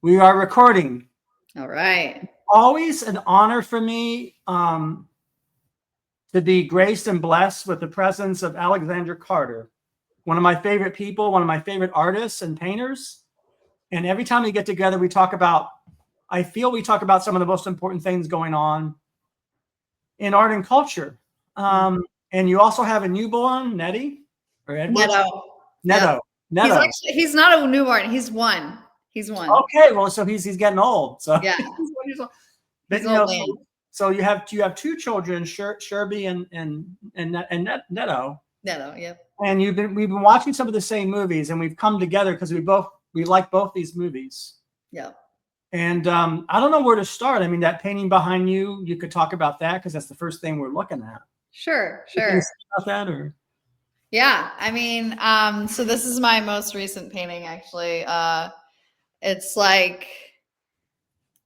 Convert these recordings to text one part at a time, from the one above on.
We are recording. All right. Always an honor for me to be graced and blessed with the presence of Alexandra Carter, one of my favorite people, one of my favorite artists and painters. And every time we get together, we talk about some of the most important things going on in art and culture. And you also have a newborn, Nettie or Edward? Neto. Yep. He's not a newborn. He's one. Okay, well, so he's getting old. So yeah, but, so you have two children, Sherby and Neto. Yep. And we've been watching some of the same movies, and we've come together because we like both these movies. Yeah. And I don't know where to start. I mean, that painting behind you could talk about that because that's the first thing we're looking at. Sure. About that or? Yeah, I mean, so this is my most recent painting, actually. It's like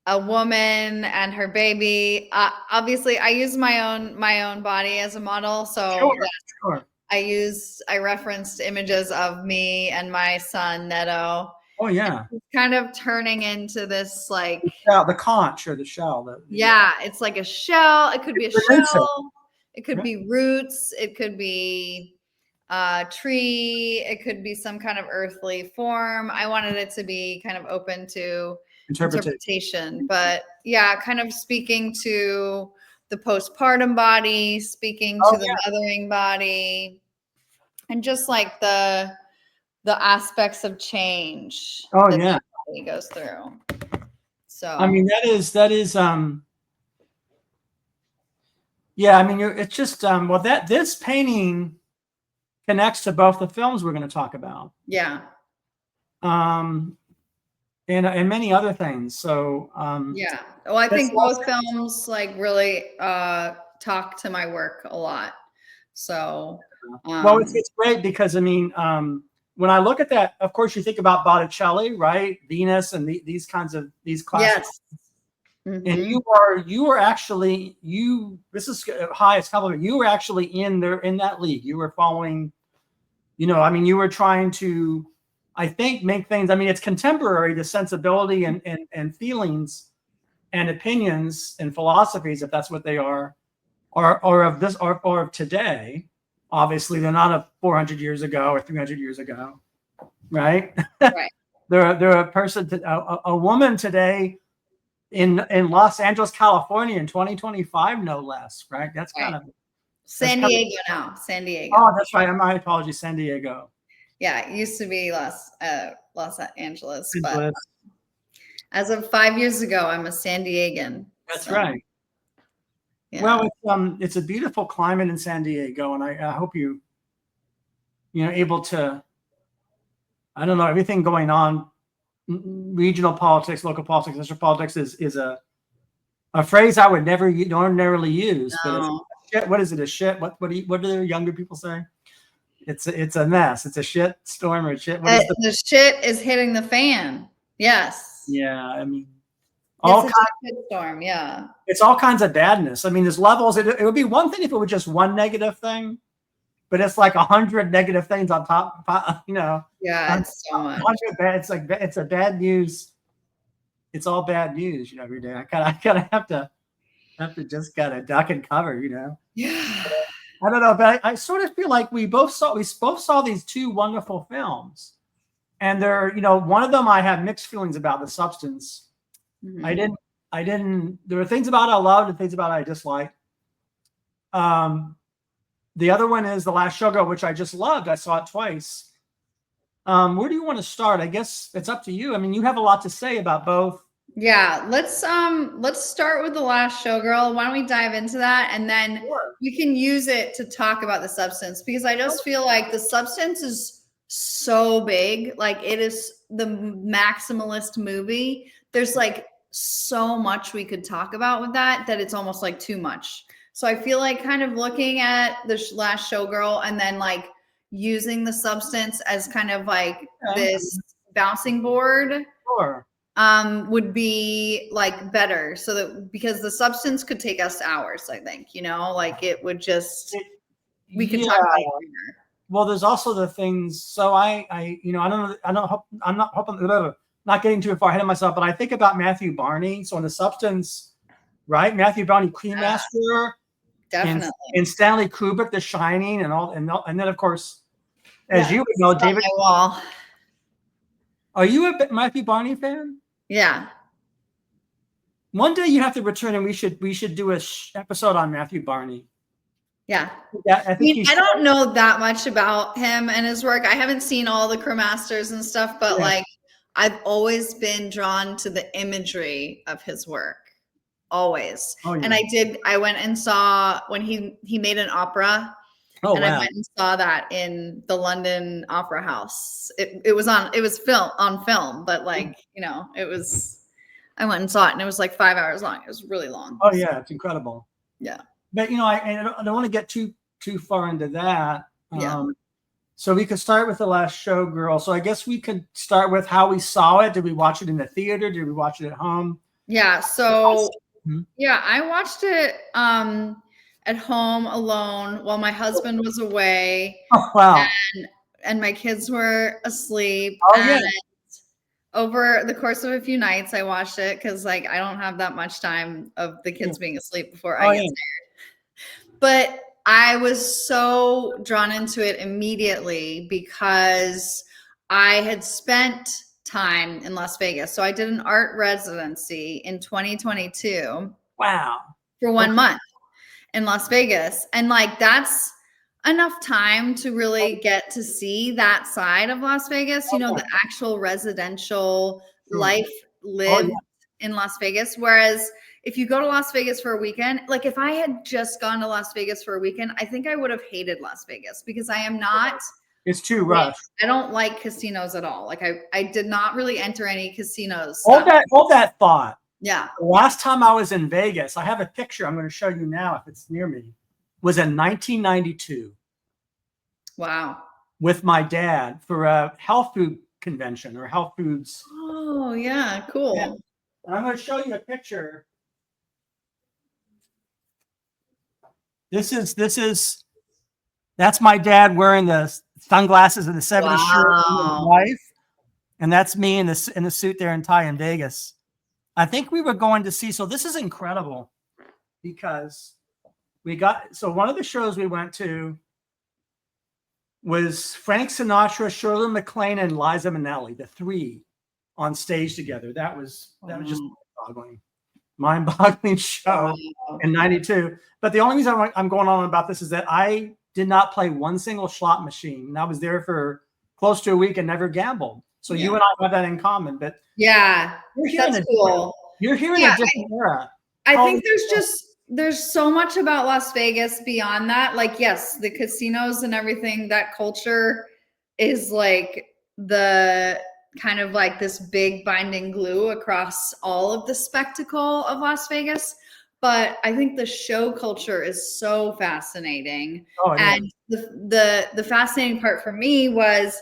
a woman and her baby. Obviously, I use my own body as a model, so Sure. I referenced images of me and my son Neto. Oh yeah, it's kind of turning into this like the conch or the shell. It's like a shell. It could be a shell. It could be roots. It could be tree. It could be some kind of earthly form. I wanted it to be kind of open to interpretation, but yeah, kind of speaking to the postpartum body, speaking to the mothering body, and just like the aspects of change that the body goes through. So I mean, that is yeah, I mean, it's just this painting connects to both the films we're going to talk about. Yeah. And many other things. So yeah. Well, I think both films like really talk to my work a lot. So well, it's great because I mean, when I look at that, of course, you think about Botticelli, right? Venus and these classics. Yes. Mm-hmm. And you were actually this is highest compliment. You were actually in that league. You were following, I mean, you were trying to, I think, make things. I mean, it's contemporary, the sensibility and feelings and opinions and philosophies, if that's what they are of this or of today. Obviously, they're not of 400 years ago or 300 years ago, right? Right. they're a woman today in Los Angeles, California in 2025, no less, right? That's kind of San Diego now. San Diego. Oh, that's right. My apologies, San Diego. Yeah, it used to be Los Angeles, but as of 5 years ago, I'm a San Diegan. That's right. Yeah. Well, it's a beautiful climate in San Diego, and I hope you able to. I don't know, everything going on. Regional politics, local politics, national politics is a phrase I would never ordinarily use. No. But it's shit. What is it? A shit? What do the younger people say? It's a mess. It's a shit storm or shit. The shit is hitting the fan. Yes. Yeah, I mean, shit storm. Yeah. It's all kinds of badness. I mean, there's levels. It would be one thing if it were just one negative thing. But it's like 100 negative things on top, Yeah, it's so much. It's a bad news. It's all bad news, every day. I kind of have to just kind of duck and cover, Yeah. I don't know, but I sort of feel like we both saw these two wonderful films, and they're, one of them I have mixed feelings about the substance. Mm-hmm. I didn't. There were things about it I loved and things about it I disliked. The other one is The Last Showgirl, which I just loved. I saw it twice. Where do you want to start? I guess it's up to you. I mean, you have a lot to say about both. Yeah, let's start with The Last Showgirl. Why don't we dive into that, and then we can use it to talk about the substance, because I just feel like the substance is so big. Like, it is the maximalist movie. There's like so much we could talk about with that it's almost like too much. So I feel like kind of looking at The Last Showgirl and then like using the substance as kind of like this bouncing board would be like better, so that, because the substance could take us hours, I think, like it would just, we could talk about it later. Well, there's also the things. So I don't know. I'm not hoping. not getting too far ahead of myself, but I think about Matthew Barney. So in The Substance, right? Matthew Barney, Queen Master, Definitely. and Stanley Kubrick, The Shining, and then of course, as you would know, David. On my wall. Are you a Matthew Barney fan? Yeah. One day you have to return, and we should do a episode on Matthew Barney. Yeah. I mean, I don't know that much about him and his work. I haven't seen all the Crewmasters and stuff, but like I've always been drawn to the imagery of his work. Always. Oh, yeah. And I went and saw when he made an opera. Oh, and I went and saw that in the London Opera House. It was on film, but like, you know, I went and saw it and it was like 5 hours long. It was really long. Oh yeah, it's incredible. Yeah. But you know, I don't want to get too far into that. So we could start with The Last Showgirl. So I guess we could start with how we saw it. Did we watch it in the theater? Did we watch it at home? Yeah. So I watched it at home alone while my husband was away. Oh wow. And my kids were asleep. Oh yeah. Over the course of a few nights, I watched it because like I don't have that much time of the kids being asleep before I get tired. But I was so drawn into it immediately because I had spent time in Las Vegas. So I did an art residency in 2022. Wow. For 1 month in Las Vegas. And like that's enough time to really get to see that side of Las Vegas, you know, the actual residential life lived in Las Vegas. Whereas if you go to Las Vegas for a weekend, like if I had just gone to Las Vegas for a weekend, I think I would have hated Las Vegas because I am not. It's too rushed. I don't like casinos at all. Like I did not really enter any casinos. Hold that thought. Yeah. The last time I was in Vegas, I have a picture I'm going to show you now if it's near me, was in 1992. Wow. With my dad for a health food convention or health foods. Oh, yeah. Cool. Yeah. And I'm going to show you a picture. That's my dad wearing the sunglasses and the 70s shirt and his wife. And that's me in the suit there and tie in Vegas. I think we were going to see, so this is incredible because one of the shows we went to was Frank Sinatra, Shirley MacLaine, and Liza Minnelli, the three on stage together. That was just mind-boggling show in 92. But the only reason I'm going on about this is that I did not play one single slot machine. And I was there for close to a week and never gambled. So you and I have that in common. But that's cool. You're hearing a different era. I think there's so much about Las Vegas beyond that. Like, yes, the casinos and everything, that culture is like the kind of like this big binding glue across all of the spectacle of Las Vegas. But I think the show culture is so fascinating. Oh, yeah. And the fascinating part for me was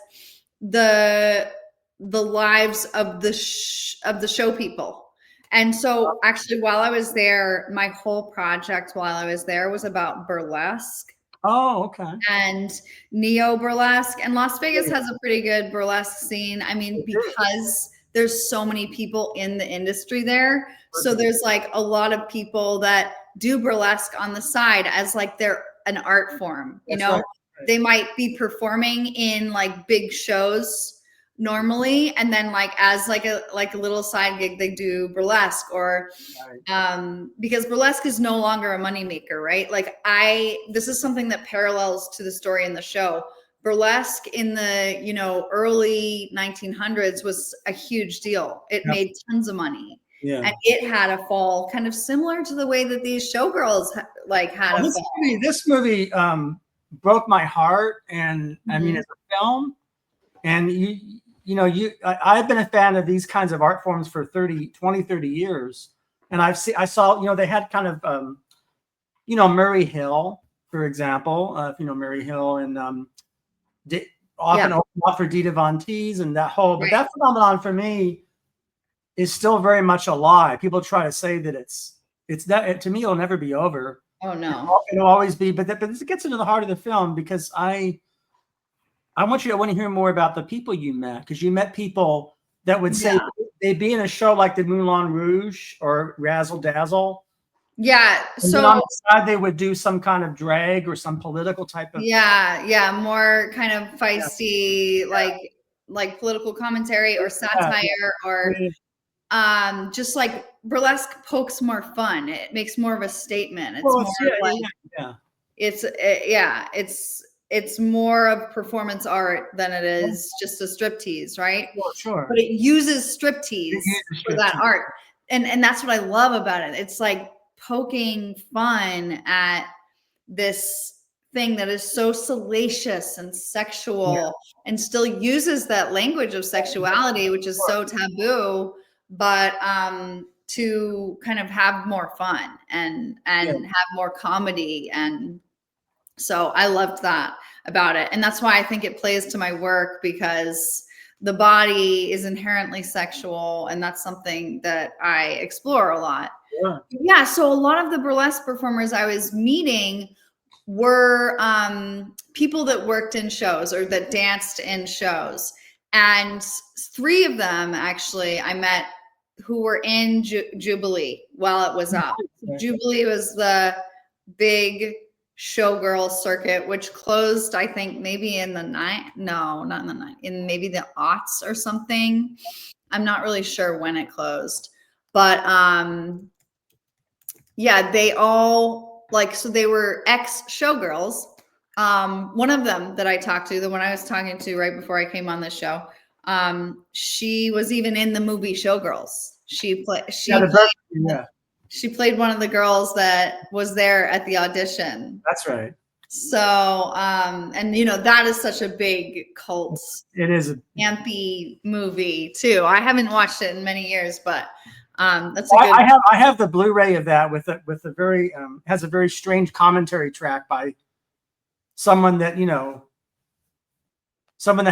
the lives of the show people. And so actually while I was there, my whole project while I was there was about burlesque. Oh, okay. And neo-burlesque. And Las Vegas has a pretty good burlesque scene. I mean, because there's so many people in the industry there. So there's like a lot of people that do burlesque on the side as like they're an art form, you know? Right. They might be performing in like big shows normally, and then like as like a little side gig they do burlesque, or because burlesque is no longer a moneymaker, right? Like this is something that parallels to the story in the show. Burlesque in the early 1900s was a huge deal. It made tons of money. Yeah. And it had a fall kind of similar to the way that these showgirls had a fall. This movie broke my heart, and I mean, as a film, and I've been a fan of these kinds of art forms for 30 years. And I saw, they had kind of, Murray Hill, for example, if you know Murray Hill, and often opened for Dita Von Teese and that whole, but that phenomenon for me is still very much alive. People try to say that it's that, to me, it'll never be over. Oh no. It'll always be, but this gets into the heart of the film, because I want to hear more about the people you met, because you met people that would say they'd be in a show like the Moulin Rouge or Razzle Dazzle. Yeah. And then on the side, they would do some kind of drag or some political type of. Yeah. More kind of feisty, like political commentary or satire or just like burlesque pokes more fun. It makes more of a statement. It's more of performance art than it is just a striptease, right? Sure. But it uses striptease for that art. And that's what I love about it. It's like poking fun at this thing that is so salacious and sexual and still uses that language of sexuality, which is so taboo, but to kind of have more fun and have more comedy. And so I loved that about it. And that's why I think it plays to my work, because the body is inherently sexual, and that's something that I explore a lot. Yeah. So a lot of the burlesque performers I was meeting were people that worked in shows or that danced in shows. And 3 of them actually I met who were in Jubilee while it was up. Jubilee was the big showgirl circuit, which closed, I think, maybe in the in maybe the aughts or something. I'm not really sure when it closed, but they all so they were ex showgirls. One of them that I talked to, the one I was talking to right before I came on this show, she was even in the movie Showgirls. She played one of the girls that was there at the audition. That's right. So, and that is such a big cult. It is a campy movie too. I haven't watched it in many years, but that's I have the Blu-ray of that with a very has a very strange commentary track by someone that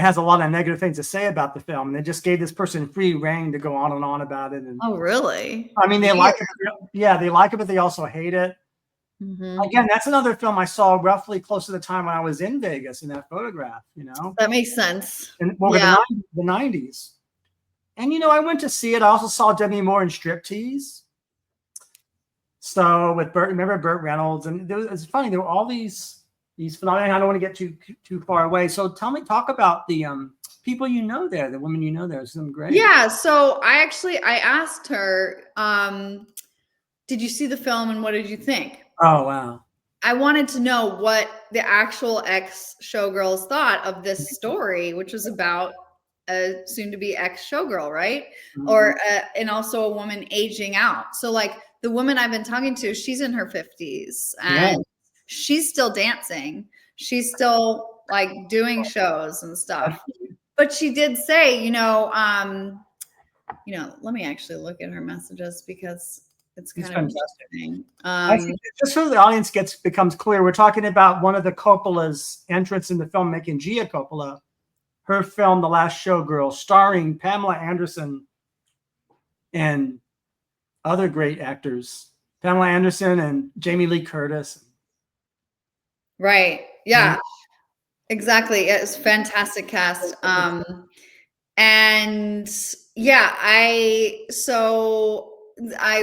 has a lot of negative things to say about the film, and they just gave this person free reign to go on and on about it. And oh, really? I mean, they like it. Yeah, they like it, but they also hate it. Mm-hmm. Again, that's another film I saw roughly close to the time when I was in Vegas in that photograph. That makes sense. And the 90s. And I went to see it. I also saw demimoore in Striptease. So with remember Burt Reynolds, and it's funny. There were all these phenomena. I don't want to get too far away. So talk about the people there, the women there. Some great. Yeah. So I asked her, did you see the film and what did you think? Oh, wow. I wanted to know what the actual ex-showgirls thought of this story, which was about a soon-to-be ex-showgirl, right? Mm-hmm. And also a woman aging out. So the woman I've been talking to, she's in her 50s and she's still dancing. She's still doing shows and stuff. But she did say, let me actually look at her messages because it's kind of interesting. I think just so the audience becomes clear, we're talking about one of the Coppola's entrance into filmmaking, Gia Coppola, her film, The Last Showgirl, starring Pamela Anderson and other great actors, Pamela Anderson and Jamie Lee Curtis. Right. Yeah, exactly. It's fantastic cast. And yeah, I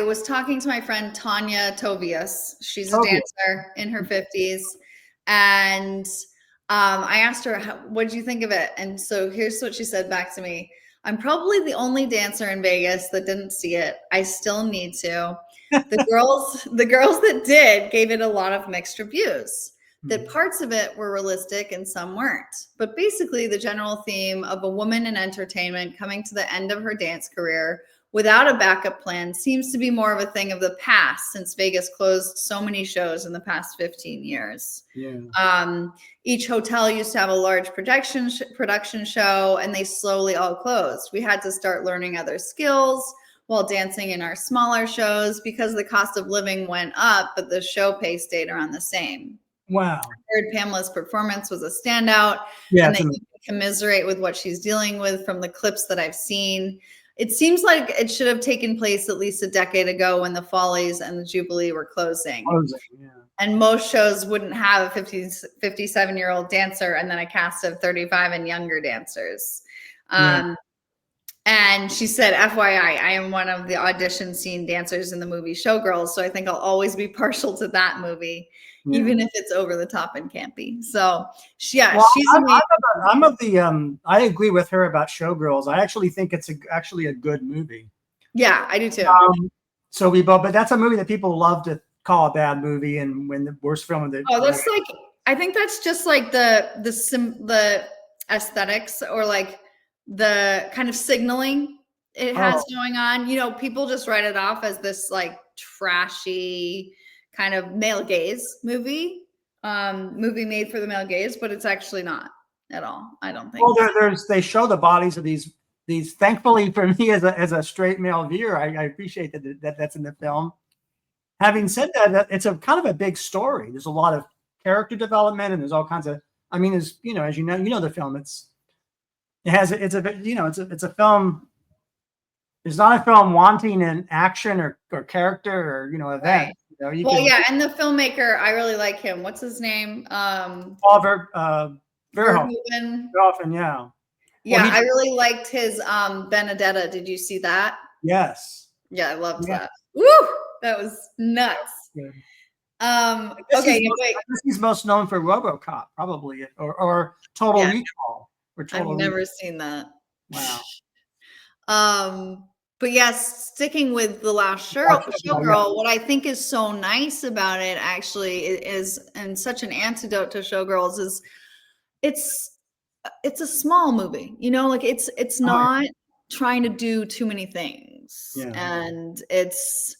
was talking to my friend Tanya Tovius. She's a dancer in her 50s. And I asked her, what did you think of it? And so here's what she said back to me. I'm probably the only dancer in Vegas that didn't see it. I still need to. The girls that did gave it a lot of mixed reviews. That parts of it were realistic and some weren't. But basically the general theme of a woman in entertainment coming to the end of her dance career without a backup plan seems to be more of a thing of the past, since Vegas closed so many shows in the past 15 years. Yeah. Each hotel used to have a large production show, and they slowly all closed. We had to start learning other skills while dancing in our smaller shows because the cost of living went up, but the show pay stayed around the same. Wow. I heard Pamela's performance was a standout. Yeah, and they commiserate with what she's dealing with from the clips that I've seen. It seems like it should have taken place at least a decade ago when the Follies and the Jubilee were closing. Yeah. And most shows wouldn't have a 57-year-old dancer and then a cast of 35 and younger dancers. And she said, FYI, I am one of the audition scene dancers in the movie Showgirls. So I think I'll always be partial to that movie, even if it's over the top and campy. So yeah, well, she's I'm of the I agree with her about Showgirls. I actually think it's actually a good movie. Yeah, I do too. So we both, but that's a movie that people love to call a bad movie, and when the worst film of the. Oh, that's like, I think that's just like the aesthetics, or like the kind of signaling it has going on. You know, people just write it off as this like trashy kind of male gaze movie made for the male gaze, but it's actually not at all. I don't think. Well, they show the bodies of these. Thankfully for me as a straight male viewer, I appreciate that that's in the film. Having said that, it's a kind of a big story. There's a lot of character development, and there's all kinds of. I mean, as you know the film. It's a film. It's not a film wanting an action or character or event. Right. Yeah, and the filmmaker, I really like him. What's his name? Verhoeven. Yeah. Yeah, I really liked his Benedetta. Did you see that? Yes. Yeah, I loved that. Woo! That was nuts. Okay, wait. He's most known for RoboCop, probably, or Total Recall. I've never seen that. Wow. But yes, sticking with The Last Showgirl, what I think is so nice about it actually is, and such an antidote to Showgirls, is it's a small movie, like it's not trying to do too many things. Yeah. And it's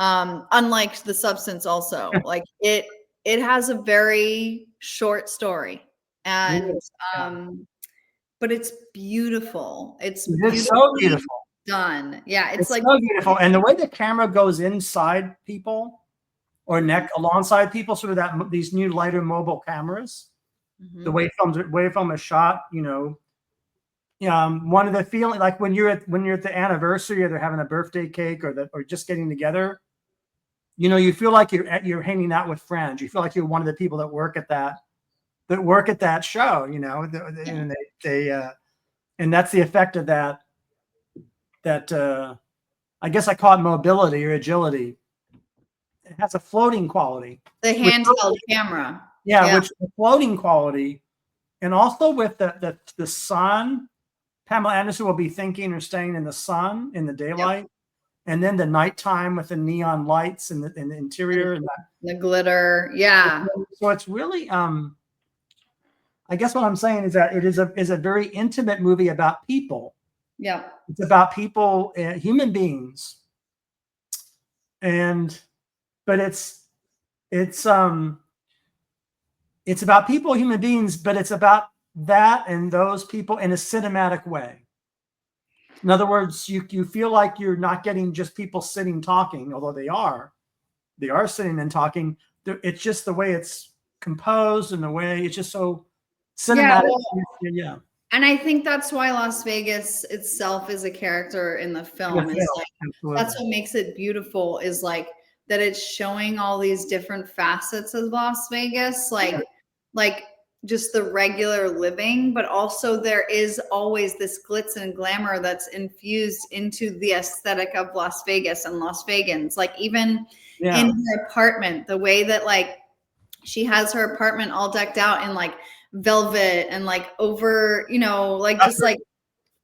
unlike The Substance also, like it has a very short story, and but it's beautiful. It's so beautiful. Done. Yeah, it's like so beautiful. And the way the camera goes inside people or alongside people, sort of these new lighter mobile cameras, the way film is shot, one of the feeling, like when you're at the anniversary, or they're having a birthday cake, or just getting together, you feel like you're hanging out with friends. You feel like you're one of the people that work at that show, and and that's the effect of that I guess I call it mobility or agility. It has a floating quality. The handheld camera. Yeah, which the floating quality, and also with the sun, Pamela Anderson will be thinking or staying in the sun in the daylight, and then the nighttime with the neon lights in the interior and the glitter. Yeah. So it's really I guess what I'm saying is that it is a very intimate movie about people. Yeah. It's about people, human beings. But it's about people, human beings, but it's about that and those people in a cinematic way. In other words, you feel like you're not getting just people sitting talking, although they are sitting and talking. It's just the way it's composed, and the way it's just so cinematic. Yeah. And I think that's why Las Vegas itself is a character in the film. That's what makes it beautiful, is like that it's showing all these different facets of Las Vegas, like just the regular living, but also there is always this glitz and glamour that's infused into the aesthetic of Las Vegas and Las Vegans. Like even in her apartment, the way that like she has her apartment all decked out in like velvet and like over, like just like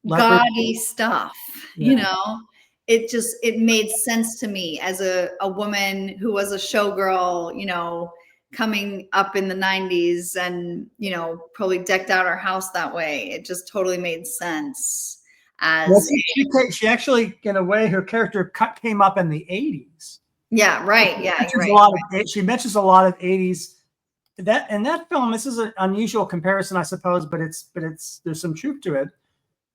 gaudy stuff, it made sense to me as a woman who was a showgirl, coming up in the 90s and, probably decked out her house that way. It just totally made sense. She actually, in a way, her character came up in the 80s. Yeah, right. Yeah, she mentions a lot of 80s. In that film, this is an unusual comparison, I suppose, but there's some truth to it.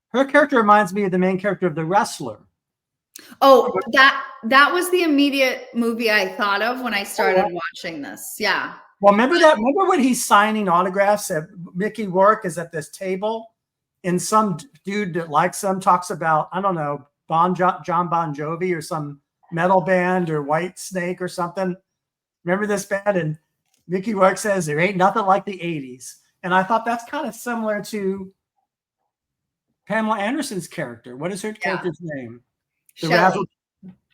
Her character reminds me of the main character of The Wrestler. Oh, that was the immediate movie I thought of when I started watching this. Yeah. Well, remember when he's signing autographs at Mickey Rourke is at this table, and some dude that likes him talks about, I don't know, John Bon Jovi or some metal band or White Snake or something. Remember this band? And Mickey Rourke says there ain't nothing like the 80s. And I thought that's kind of similar to Pamela Anderson's character. What is her character's name? Shelley.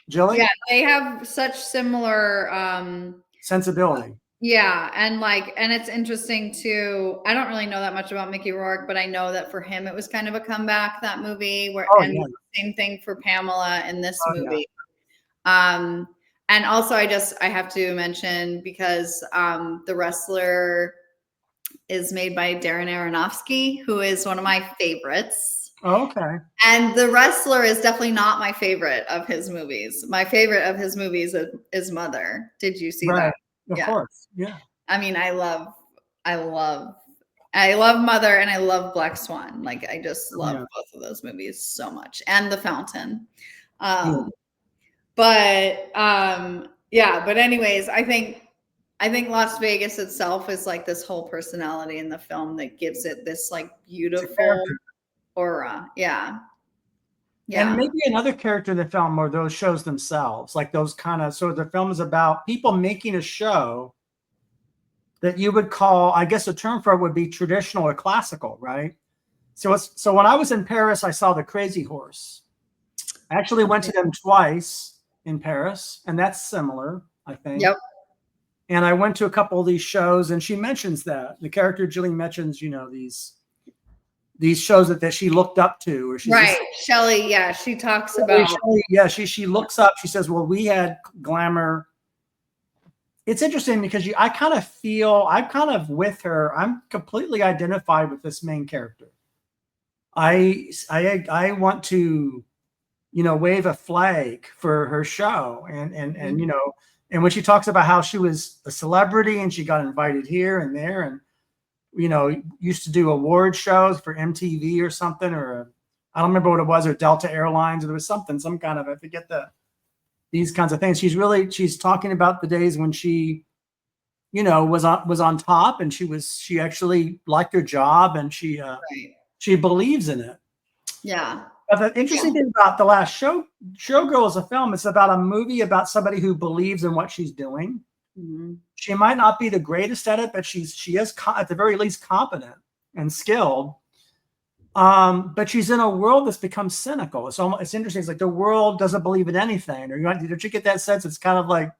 Jilly? Yeah, they have such similar sensibility. Yeah, and it's interesting too. I don't really know that much about Mickey Rourke, but I know that for him it was kind of a comeback, that movie. Same thing for Pamela in this movie. Yeah. And also I have to mention, because The Wrestler is made by Darren Aronofsky, who is one of my favorites. Oh, okay. And The Wrestler is definitely not my favorite of his movies. My favorite of his movies is Mother. Did you see that? Of course. Yeah. I mean, I love Mother, and I love Black Swan. Like, I just love both of those movies so much, and The Fountain. But anyways, I think Las Vegas itself is like this whole personality in the film that gives it this like beautiful aura. Yeah. And maybe another character in the film are those shows themselves, like those kind of, so the film is about people making a show that you would call, I guess the term for it would be traditional or classical, right? So when I was in Paris, I saw the Crazy Horse. I actually went to them twice in Paris, and that's similar, I think. Yep. And I went to a couple of these shows, and she mentions that the character Jillian mentions, these shows that she looked up to, or she's Shelley. Yeah, she talks about. She looks up. She says, "Well, we had glamour." It's interesting because I kind of feel I'm kind of with her. I'm completely identified with this main character. I want to, wave a flag for her show, and and when she talks about how she was a celebrity and she got invited here and there, and used to do award shows for MTV or something, or I don't remember what it was, or Delta Airlines, or there was some kind of, I forget these kinds of things. She's talking about the days when she, was on top, and she actually liked her job, and she believes in it. Yeah. But the interesting thing about The Last Showgirl as a film, it's about a movie about somebody who believes in what she's doing. Mm-hmm. She might not be the greatest at it, but she is at the very least competent and skilled. But she's in a world that's become cynical. It's interesting. It's like the world doesn't believe in anything. Or don't you get that sense? It's kind of like,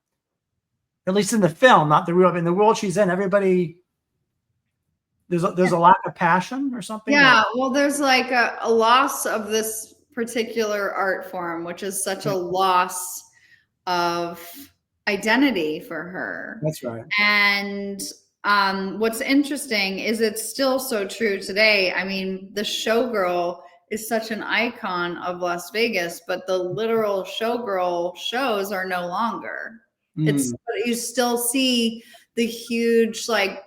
at least in the film, not the real. In the world she's in, everybody, there's a lack of passion or something. Yeah. Well, there's like a loss of this particular art form, which is such a loss of identity for her. That's right. And what's interesting is it's still so true today. I mean, the showgirl is such an icon of Las Vegas, but the literal showgirl shows are no longer. But you still see the huge like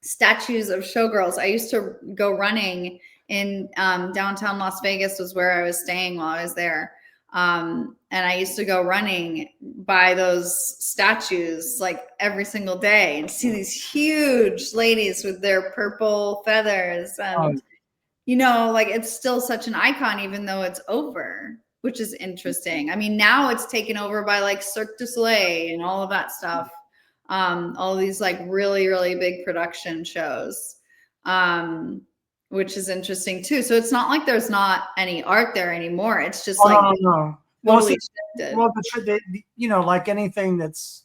statues of showgirls. I used to go running in downtown Las Vegas, was where I was staying while I was there. And I used to go running by those statues like every single day and see these huge ladies with their purple feathers. And, like it's still such an icon, even though it's over, which is interesting. I mean, now it's taken over by like Cirque du Soleil and all of that stuff. All these like really, really big production shows, which is interesting too. So it's not like there's not any art there anymore. It's just no. Totally shifted. Well, like anything that's,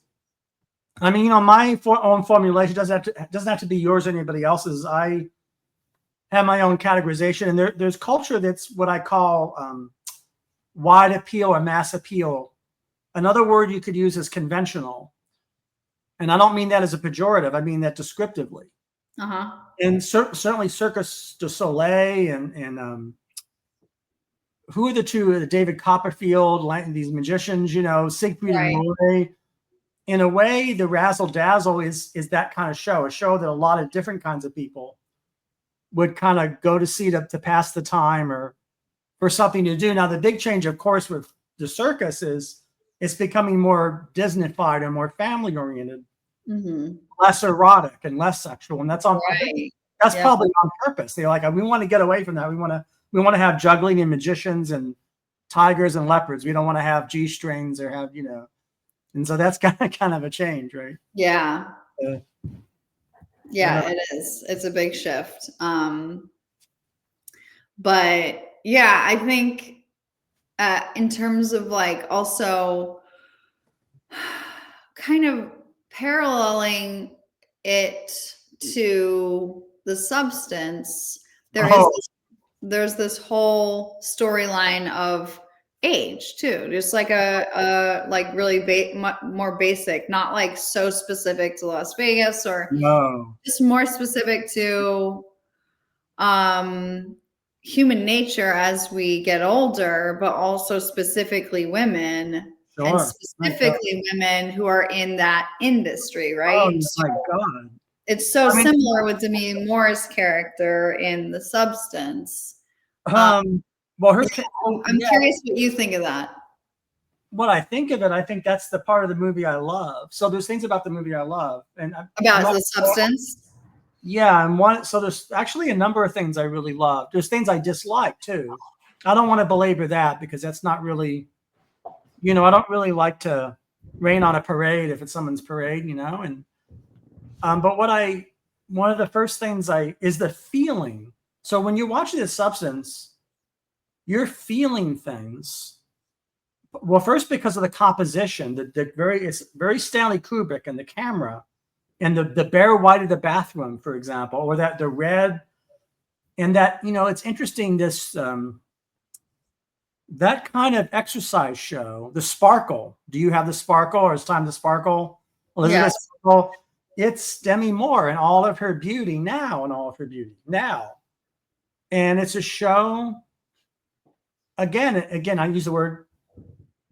I mean, my own formulation doesn't have to be yours or anybody else's. I have my own categorization, and there's culture that's what I call wide appeal or mass appeal. Another word you could use is conventional, and I don't mean that as a pejorative. I mean that descriptively. And certainly Cirque du Soleil and who are the two? David Copperfield, these magicians, Siegfried and Roy. In a way, the Razzle Dazzle is that kind of show, a show that a lot of different kinds of people would kind of go to see to pass the time or for something to do. Now, the big change, of course, with the circus is it's becoming more Disneyfied and more family oriented, less erotic and less sexual, and that's on that's probably on purpose. They're like, we want to get away from that. We want to have juggling and magicians and tigers and leopards. We don't want to have G-strings or have, and so that's kind of a change, right? Yeah. Yeah, it is. It's a big shift. But Yeah, I think in terms of like also kind of paralleling it to the substance, there's this whole storyline of age too, just like a like really more basic, not like so specific to Las Vegas or just more specific to human nature as we get older, but also specifically women. Sure. And specifically women who are in that industry, right? Oh my God. It's so similar with Demi Moore's character in The Substance. Well, I'm curious what you think of that. What I think of it, I think that's the part of the movie I love. So there's things about the movie I love, and about The Substance. Yeah, and so there's actually a number of things I really love. There's things I dislike too. I don't want to belabor that because that's not really, I don't really like to rain on a parade if it's someone's parade, and but one of the first things is the feeling. So when you're watching The Substance, you're feeling things. Well, first because of the composition, it's very Stanley Kubrick and the camera. And the bare white of the bathroom, for example, or the red, and that, it's interesting, this that kind of exercise show, the Sparkle. Do you have the Sparkle, or it's time to Sparkle? Elizabeth Sparkle. It's Demi Moore in all of her beauty now, and it's a show. Again, I use the word,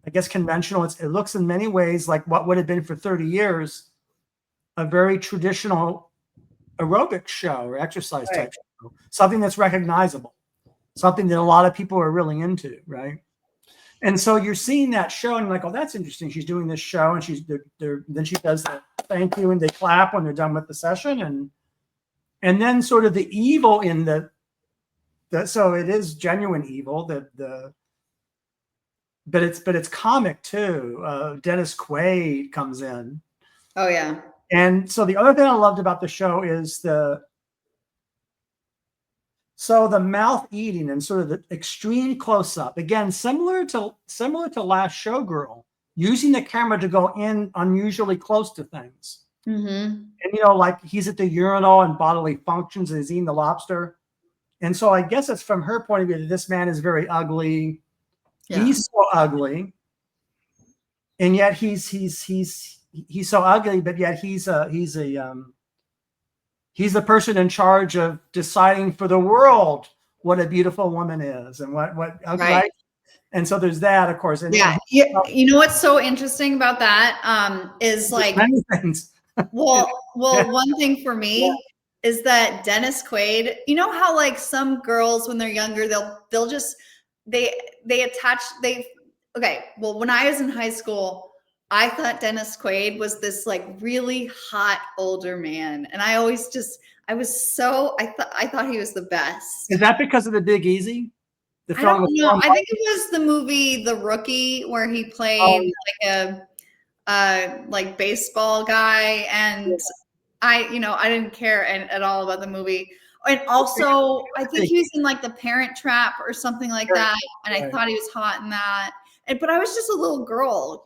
I guess, conventional. It looks in many ways like what would have been for 30 years. A very traditional aerobics show or exercise type show, something that's recognizable, something that a lot of people are really into, right? And so you're seeing that show and you're like, oh, that's interesting. She's doing this show, and then she does the thank you and they clap when they're done with the session, and then sort of the evil in so it is genuine evil, but it's comic too. Dennis Quaid comes in. Oh yeah. And so the other thing I loved about the show is the mouth eating and sort of the extreme close up. Again, similar to Last Showgirl, using the camera to go in unusually close to things. Mm-hmm. And like he's at the urinal and bodily functions and he's eating the lobster. And so I guess it's from her point of view that this man is very ugly. Yeah. He's so ugly, and yet he's so ugly, but yet he's the person in charge of deciding for the world what a beautiful woman is and what right. And so there's that, of course. And you know what's so interesting about that is like many things. well, one thing for me is that Dennis Quaid. You know how like some girls when they're younger they'll just they attach okay. Well, when I was in high school, I thought Dennis Quaid was this like really hot older man. And I thought he was the best. Is that because of The Big Easy? I don't know. I think it was the movie The Rookie where he played like a like baseball guy. And I didn't care at all about the movie. And also I think he was in like The Parent Trap or something like that. And I thought he was hot in that. But I was just a little girl,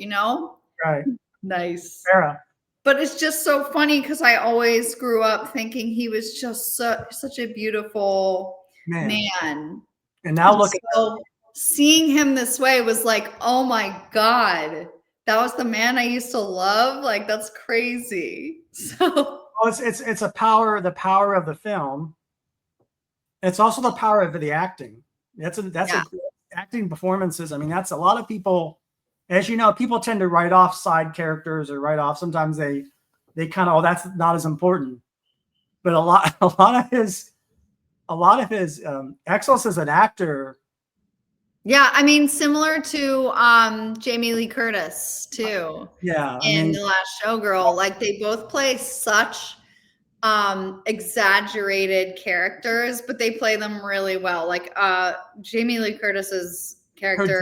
Right. Nice. Sarah. But it's just so funny because I always grew up thinking he was just such a beautiful man. And now seeing him this way was like, oh my God, that was the man I used to love. Like, that's crazy. So it's the power of the film. It's also the power of the acting. Acting performances. I mean, that's a lot of people. As you know, people tend to write off side characters or write off. Sometimes they kind of, that's not as important. But a lot of his excellence as an actor. Yeah, I mean, similar to Jamie Lee Curtis too. Yeah, in The Last Showgirl, like they both play such exaggerated characters, but they play them really well. Like Jamie Lee Curtis's character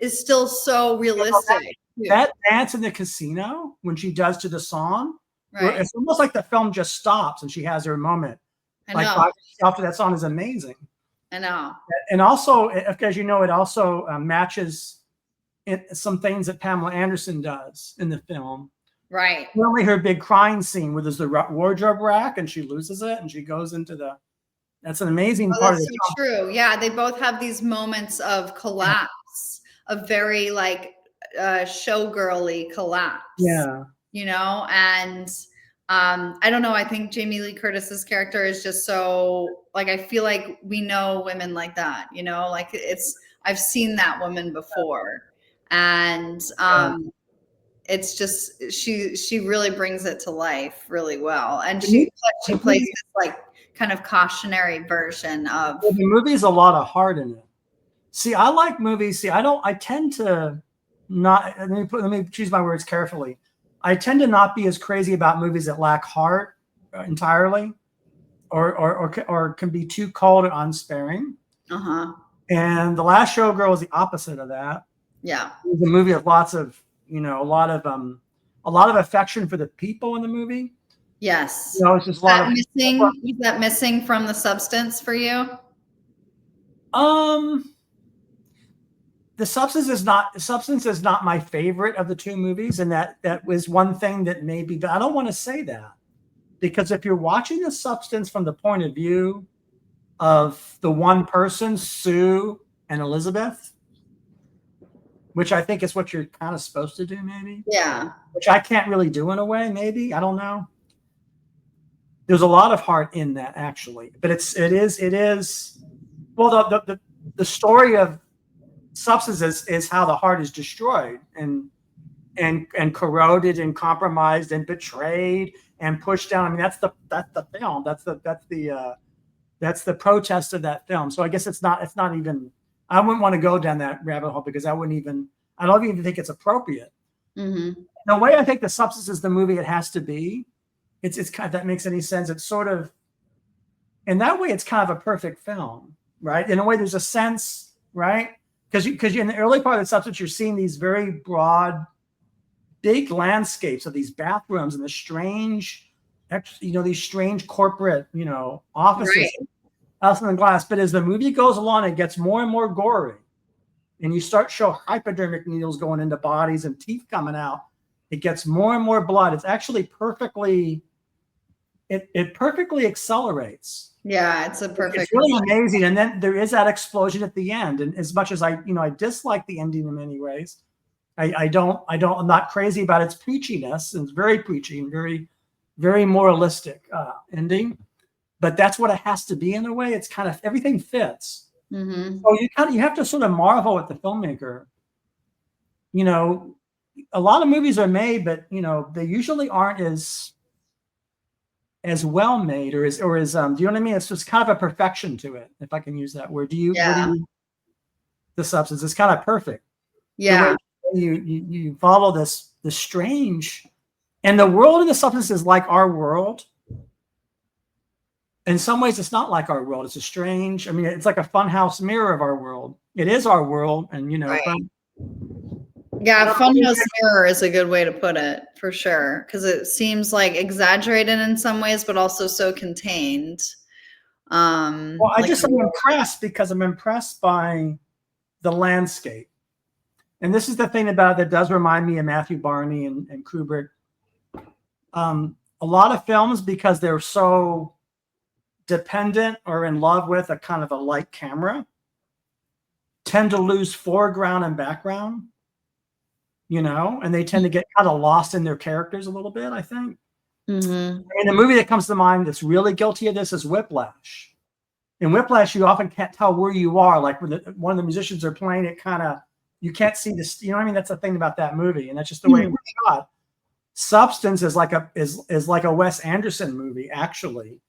is still so realistic. That dance in the casino when she does to the song, right? It's almost like the film just stops and she has her moment. I know. After that song is amazing. I know. And also, as you know, it also matches some things that Pamela Anderson does in the film. Right. Only her big crying scene where there's the wardrobe rack and she loses it and she goes into that's an amazing part of the film. True. Yeah. They both have these moments of collapse, a very like showgirly collapse. Yeah. You know, and I don't know. I think Jamie Lee Curtis's character is just so like, I feel like we know women like that, you know, like I've seen that woman before. And it's just, she really brings it to life really well. And she plays this like kind of cautionary version of. Well, the movie's a lot of heart in it. See, I like movies. See, I tend to not, let me choose my words carefully. I tend to not be as crazy about movies that lack heart entirely, or can be too cold and unsparing. And The Last Showgirl is the opposite of that. Yeah, it's a movie with lots of, a lot of affection for the people in the movie. Yes, it's just a lot of missing. Is that missing from the substance for you? The substance is not my favorite of the two movies, and that was one thing that maybe, but I don't want to say that, because if you're watching The Substance from the point of view of the one person, Sue and Elizabeth, which I think is what you're kind of supposed to do, maybe. Yeah. Which I can't really do in a way, maybe. I don't know. There's a lot of heart in that, actually, but it is. Well, the story of Substance is how the heart is destroyed and corroded and compromised and betrayed and pushed down. I mean, that's the film. That's the protest of that film. So I guess it's not even. I wouldn't want to go down that rabbit hole because I don't even think it's appropriate. Mm-hmm. The way I think The Substance is the movie it has to be, it's kind of, that makes any sense. It's sort of, in that way, it's kind of a perfect film, right? In a way, there's a sense, right? Because in the early part of The Substance, you're seeing these very broad, big landscapes of these bathrooms and the strange, these strange corporate, offices. Right. House in the glass. But as the movie goes along, it gets more and more gory, and you start to show hypodermic needles going into bodies and teeth coming out. It gets more and more blood. It's actually perfectly accelerates. Yeah, it's It's really amazing. And then there is that explosion at the end. And as much as I dislike the ending in many ways, I'm not crazy about its preachiness. And it's very preachy and very, very moralistic ending. But that's what it has to be in a way. It's kind of, everything fits. Mm-hmm. So you have to sort of marvel at the filmmaker. A lot of movies are made, but they usually aren't as well made or as do you know what I mean? It's just kind of a perfection to it, if I can use that word. The Substance is kind of perfect. Yeah. You follow this strange, and the world in The Substance is like our world. In some ways, it's not like our world. It's it's like a funhouse mirror of our world. It is our world, and right. Yeah, funhouse mirror is a good way to put it, for sure, because it seems like exaggerated in some ways, but also so contained. I'm impressed because I'm impressed by the landscape, and this is the thing about it that does remind me of Matthew Barney and Kubrick. A lot of films, because they're so dependent or in love with a kind of a light camera, tend to lose foreground and background, and they tend to get kind of lost in their characters a little bit, I think. Mm-hmm. And the movie that comes to mind that's really guilty of this is Whiplash. In Whiplash, you often can't tell where you are. Like when one of the musicians are playing, it kind of, you can't see this, that's the thing about that movie. And that's just the way it was shot. Substance is like a Wes Anderson movie, actually,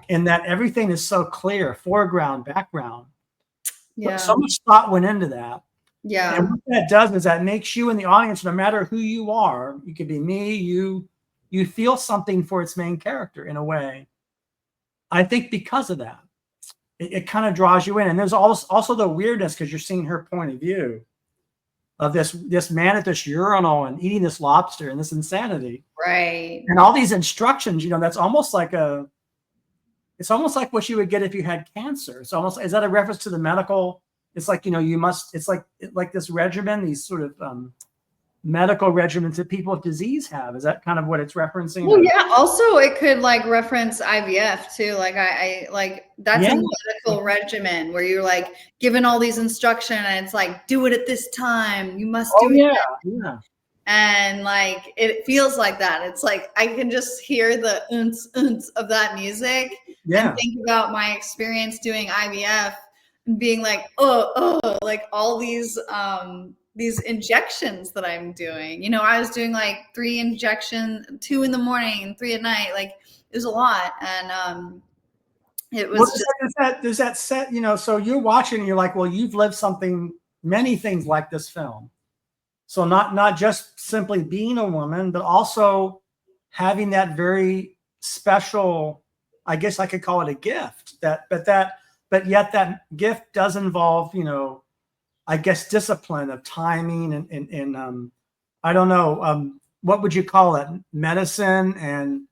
in that everything is so clear, foreground, background. Yeah. So much thought went into that. Yeah. And what that does is that makes you in the audience, no matter who you are, you could be me, you feel something for its main character in a way. I think because of that, it kind of draws you in. And there's also the weirdness because you're seeing her point of view of this man at this urinal and eating this lobster and this insanity. Right. And all these instructions, that's almost like it's almost like what you would get if you had cancer. It's almost, is that a reference to the medical? It's like, you must, it's like this regimen, these sort of medical regimens that people with disease have. Is that kind of what it's referencing? Well, yeah. Also, it could like reference IVF too. Like I like that's a medical regimen where you're like given all these instructions and it's like, do it at this time. You must do it. Yeah. And like, it feels like that. It's like, I can just hear the unts of that music and think about my experience doing IVF and being like, like all these injections that I'm doing. I was doing like 3 injections, 2 in the morning and 3 at night. Like it was a lot. And it was there's that set, so you're watching and you're like, well, you've lived many things like this film. So not just simply being a woman, but also having that very special, I guess I could call it a gift, but yet that gift does involve, I guess, discipline of timing and I don't know, what would you call it? Medicine, and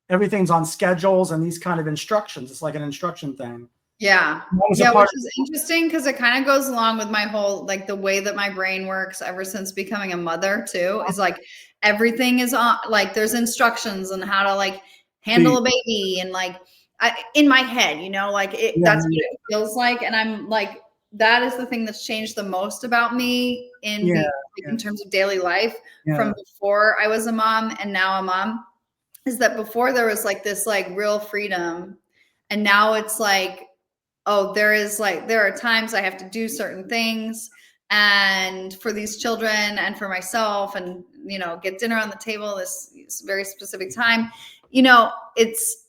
everything's on schedules and these kind of instructions. It's like an instruction thing. Yeah. Which is interesting because it kind of goes along with my whole, like the way that my brain works ever since becoming a mother too, is like everything is on, like there's instructions on how to like handle a baby and like in my head, like that's what it feels like. And I'm like, that is the thing that's changed the most about me in terms of daily life from before I was a mom and now a mom, is that before there was like this like real freedom. And now it's like, there are times I have to do certain things and for these children and for myself and, get dinner on the table this very specific time, it's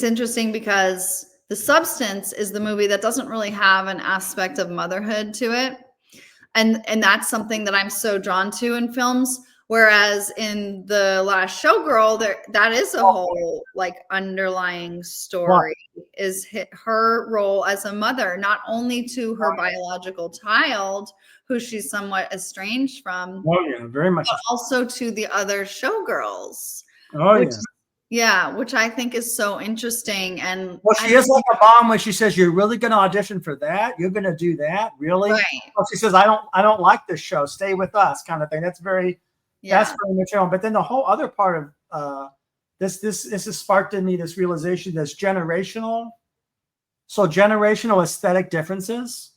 interesting because The Substance is the movie that doesn't really have an aspect of motherhood to it. And that's something that I'm so drawn to in films. Whereas in The Last Showgirl, that is a whole like underlying story, is her role as a mother, not only to her biological child, who she's somewhat estranged from, very much, but also to the other showgirls. Which I think is so interesting. And she is like a mom when she says, "You're really going to audition for that? You're going to do that, really?" Right. Well, she says, "I don't like this show. Stay with us," kind of thing. That's very much on. But then the whole other part of this has sparked in me this realization that's generational. So generational aesthetic differences,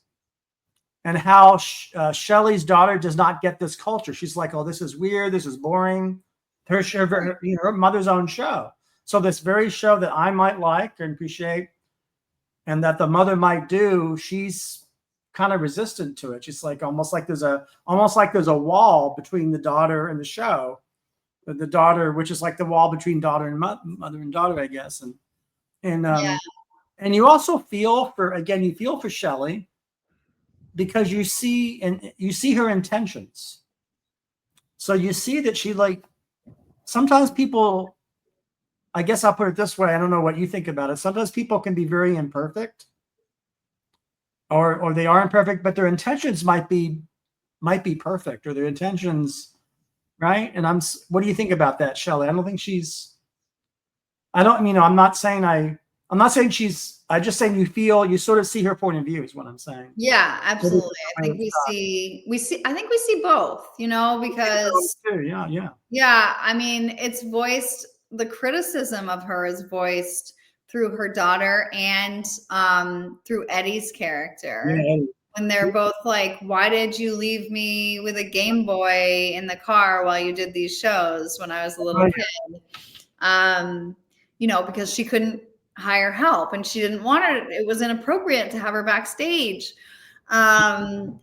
and how Shelley's daughter does not get this culture. She's like, "Oh, this is weird. This is boring." Her mother's own show. So this very show that I might like and appreciate, and that the mother might do, she's kind of resistant to it. She's like almost like there's a wall between the daughter and the show. The daughter, which is like the wall between daughter and mother and daughter, I guess. And you also feel for Shelley, because you see her intentions. So you see that she like. Sometimes people, I guess I'll put it this way, I don't know what you think about it. Sometimes people can be very imperfect, or they are imperfect, but their intentions might be perfect, or their intentions, right? And what do you think about that, Shelley? I'm not saying she's, I'm just saying you sort of see her point of view is what I'm saying. Yeah, absolutely. I think we see both, because I mean, it's voiced, the criticism of her is voiced through her daughter and through Eddie's character. When they're both like, "Why did you leave me with a Game Boy in the car while you did these shows when I was a little kid?" Because she couldn't hire help and she didn't want it. It was inappropriate to have her backstage. And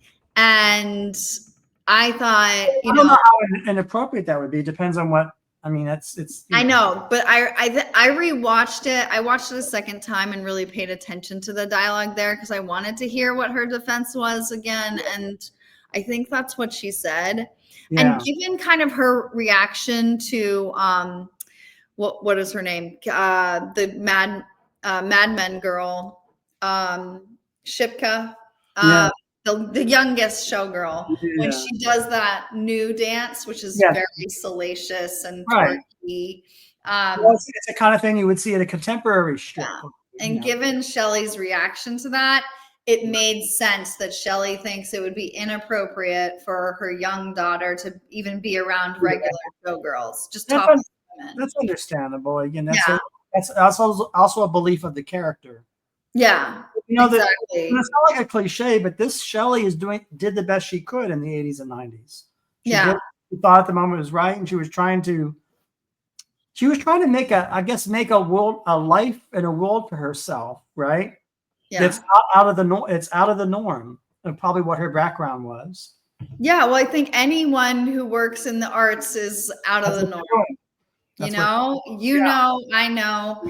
I thought, I don't know how inappropriate that would be. Depends on what, I mean, it's. I know, but I rewatched it. I watched it a second time and really paid attention to the dialogue there because I wanted to hear what her defense was again. And I think that's what she said. Yeah. And given kind of her reaction to, what is her name? The Mad Men girl, Shipka, the youngest showgirl, when she does that new dance, which is very salacious and twerky. It's the kind of thing you would see at a contemporary strip. Yeah. And given Shelley's reaction to that, it made sense that Shelley thinks it would be inappropriate for her young daughter to even be around regular showgirls. Just topless women. That's understandable. Again, that's also a belief of the character. Yeah, exactly. It's not like a cliche, but this Shelley did the best she could in the 80s and 90s. She thought at the moment was right, and she was trying to make a life and a world for herself, right? Yeah. It's out of the norm of probably what her background was. Yeah, well, I think anyone who works in the arts is out of the norm. I know.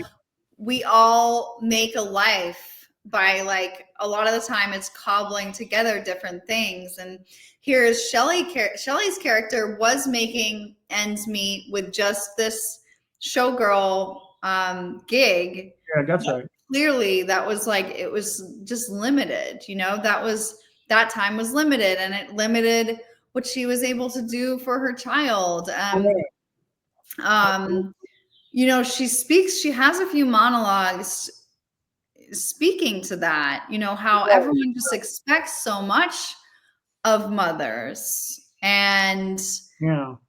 We all make a life by, like, a lot of the time it's cobbling together different things. And here's Shelley's character was making ends meet with just this showgirl gig. Yeah, that's right. Clearly that was like, it was just limited, that time was limited, and it limited what she was able to do for her child. She has a few monologues speaking to that, how everyone just expects so much of mothers. And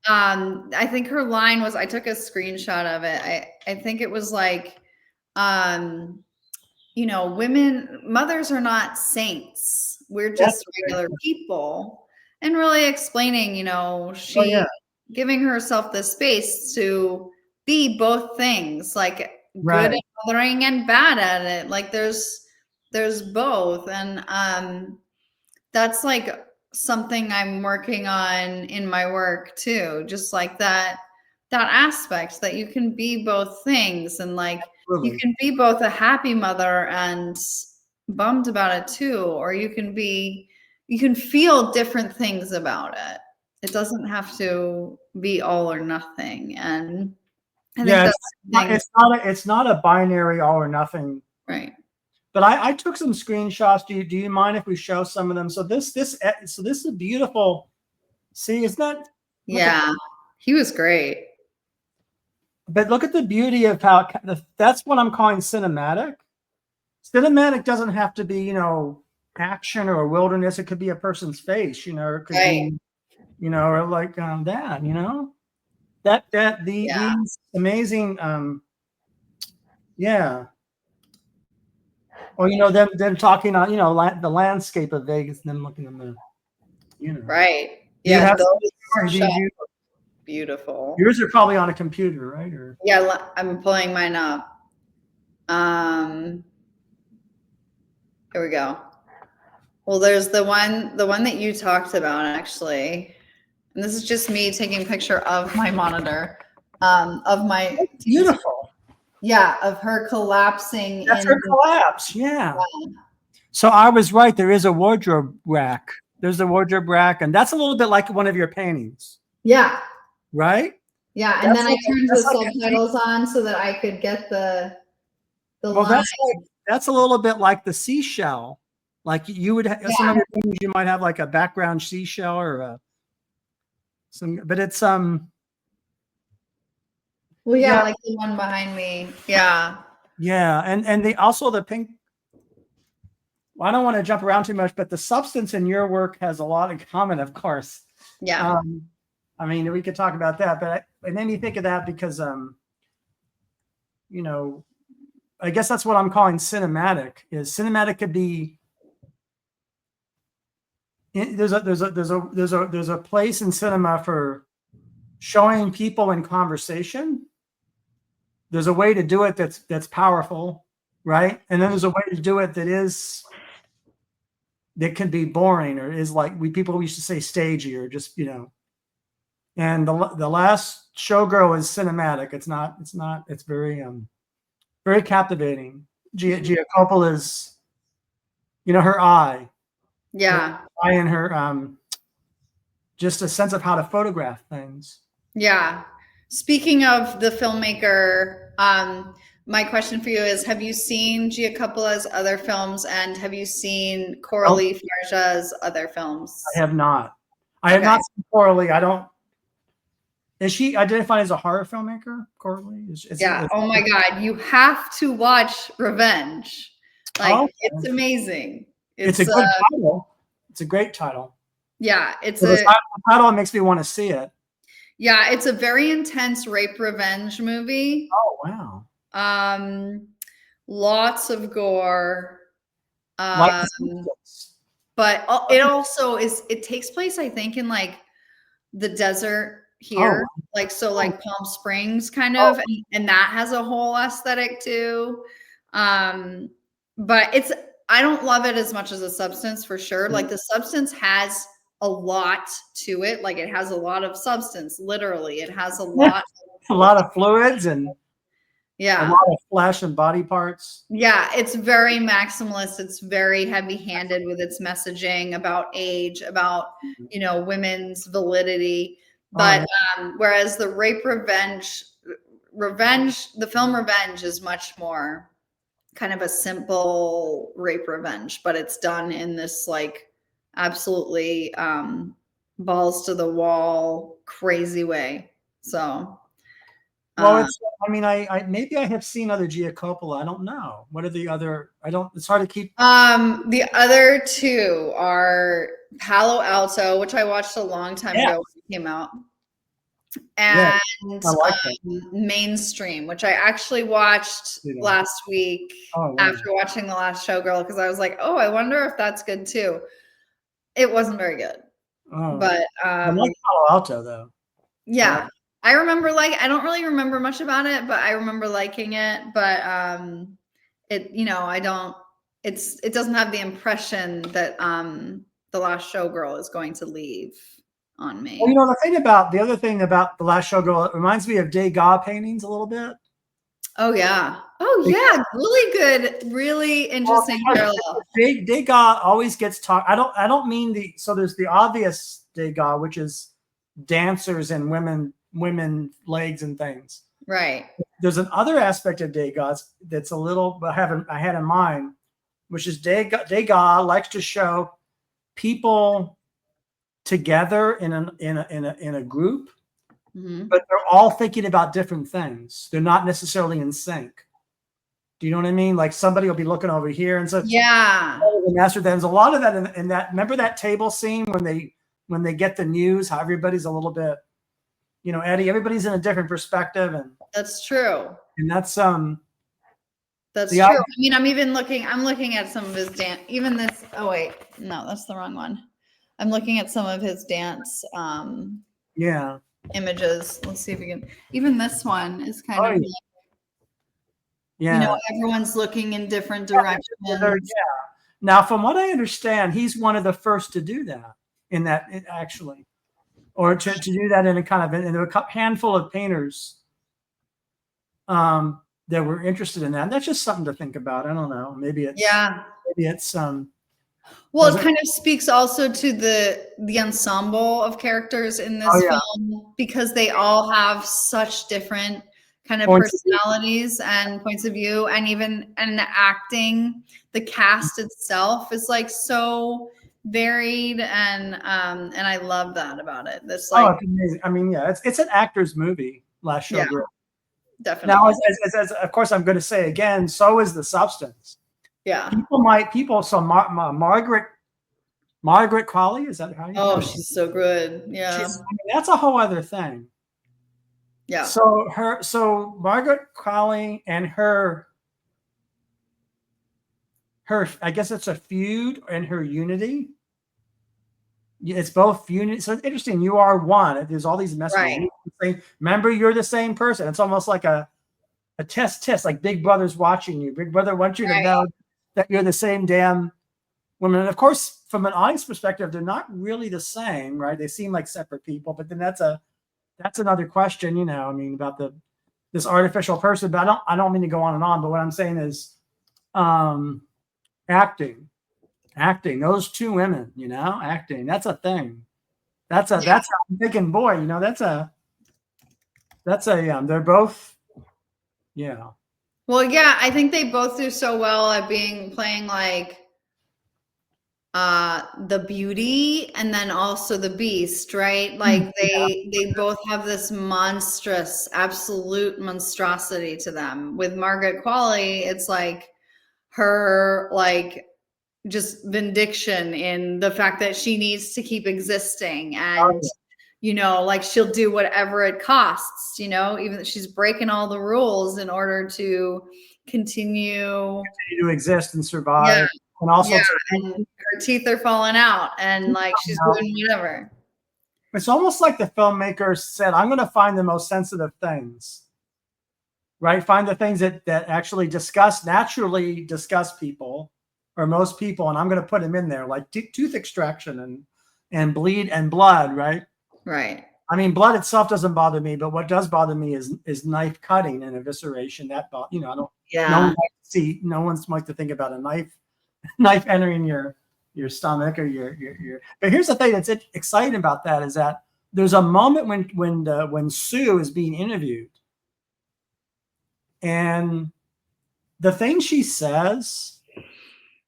I think her line was, I took a screenshot of it. I think it was like, mothers are not saints. We're just regular people. And really explaining, giving herself the space to be both things, like good at mothering and bad at it. Like there's both. And that's like something I'm working on in my work too. Just like that aspect that you can be both things, and like you can be both a happy mother and bummed about it too, or you can feel different things about it. It doesn't have to be all or nothing. And I think it's not a binary all or nothing. Right. But I took some screenshots. Do you mind if we show some of them? So this is a beautiful. See, isn't that? Yeah, he was great. But look at the beauty of how that's what I'm calling cinematic. Cinematic doesn't have to be, action or wilderness. It could be a person's face, it could be, or like that these amazing, or them talking on, the landscape of Vegas, and them looking in the, right, beautiful. Yours are probably on a computer, right? Or I'm pulling mine up. Here we go. Well, there's the one that you talked about, actually, and this is just me taking a picture of my monitor, of my beautiful. Yeah, of her collapsing. That's her collapse. Yeah. So I was right. There is a wardrobe rack. There's a wardrobe rack, and that's a little bit like one of your paintings. Yeah. Right? Yeah, and then I turned the subtitles on so that I could get the line. That's a little bit like the seashell. Like you would have some of your things, you might have like a background seashell or but it's like the one behind me. Yeah. Yeah, and also the pink. Well, I don't want to jump around too much, but the substance in your work has a lot in common, of course. Yeah. I mean, we could talk about that, but it made me think of that because, I guess that's what I'm calling cinematic. Is cinematic could be. There's a place in cinema for showing people in conversation. There's a way to do it that's powerful, right? And then there's a way to do it that can be boring or is like people used to say stagey or just And the Last Showgirl is cinematic. It's very very captivating. Gia Coppola's, her eye. Yeah. Her eye and her just a sense of how to photograph things. Yeah. Speaking of the filmmaker, my question for you is, have you seen Gia Coppola's other films, and have you seen Coralie Fargeat's other films? I have not. I have not seen Coralie. I don't. Is she identified as a horror filmmaker, Coralie? Yeah. Oh my God. You have to watch Revenge. Like, it's amazing. It's a good title. It's a great title. Yeah. It's the title makes me want to see it. Yeah. It's a very intense rape revenge movie. Oh, wow. Lots of gore. But it also it takes place, I think, in like the desert here, like Palm Springs kind of, and that has a whole aesthetic too. But I don't love it as much as The Substance for sure. Like The Substance has a lot to it. Like it has a lot of substance, literally. It has a lot of fluids and a lot of flesh and body parts. Yeah, it's very maximalist. It's very heavy-handed with its messaging about age, about women's validity. But whereas the the film Revenge is much more kind of a simple rape revenge, but it's done in this like absolutely balls to the wall crazy way. So well, I maybe I have seen other Coppola. I don't know. What are the other? It's hard to keep. The other two are Palo Alto, which I watched a long time ago when it came out, and Mainstream, which I actually watched last week after watching The Last Showgirl, because I was like, oh, I wonder if that's good too. It wasn't very good, but I like Palo Alto though. Yeah. I remember I don't really remember much about it, but I remember liking it. But it doesn't have the impression that The Last Showgirl is going to leave on me. Well, the other thing about The Last Showgirl, it reminds me of Degas paintings a little bit. Oh yeah. Really good, really interesting parallel. Degas always gets talked. I don't mean there's the obvious Degas, which is dancers and women legs and things. Right. There's another aspect of Degas that's a little I had in mind, which is Degas likes to show people together in a group, but they're all thinking about different things. They're not necessarily in sync. Do you know what I mean? Like somebody will be looking over here and so there's a lot of that in that. Remember that table scene when they get the news, how everybody's a little bit, Eddie, everybody's in a different perspective. And that's true. And that's true. I mean, I'm looking at some of his dance, even this, oh wait, no, that's the wrong one. I'm looking at some of his dance images. Let's see if we can, even this one is kind of everyone's looking in different directions. Now, from what I understand, he's one of the first to do that actually, or to do that in a kind of, and there were a handful of painters that were interested in that. And that's just something to think about. I don't know. Maybe it's well, it kind of speaks also to the ensemble of characters in this film, because they all have such different kind of personalities and points of view, and even acting. The cast itself is like so varied, and I love that about it. This it's amazing. I mean, it's an actor's movie, Last Showgirl. Yeah, definitely. Now, as of course, I'm going to say again, so is The Substance. Yeah. So Margaret Qualley, is that how you know? She's so good. Yeah. That's a whole other thing. Yeah. So Margaret Qualley and her, I guess it's a feud and her unity. It's both unity. So it's interesting. You are one. There's all these messages. Right. Remember, you're the same person. It's almost like a test, like Big Brother's watching you. Big Brother wants you to know that you're the same damn woman. And of course, from an audience perspective, they're not really the same, right? They seem like separate people, but then that's another question, about this artificial person. But I don't mean to go on and on, but what I'm saying is acting, those two women, acting, that's a thing. That's I'm thinking, boy, they're both, Well, I think they both do so well at playing like the beauty and then also the beast, right? Like they both have this monstrous, absolute monstrosity to them. With Margaret Qualley, it's like her like just vindication in the fact that she needs to keep existing, and like she'll do whatever it costs, even that she's breaking all the rules in order to continue to exist and survive. And also and her teeth are falling out and like she's doing whatever. It's almost like the filmmaker said, I'm going to find the most sensitive things, right? Find the things that actually naturally discuss people or most people. And I'm going to put them in there, like tooth extraction and bleed and blood, right? Right. I mean, blood itself doesn't bother me, but what does bother me is knife cutting and evisceration. That, I don't, no one's like to think about a knife entering your stomach or your. But here's the thing that's exciting about that is that there's a moment when Sue is being interviewed, and the thing she says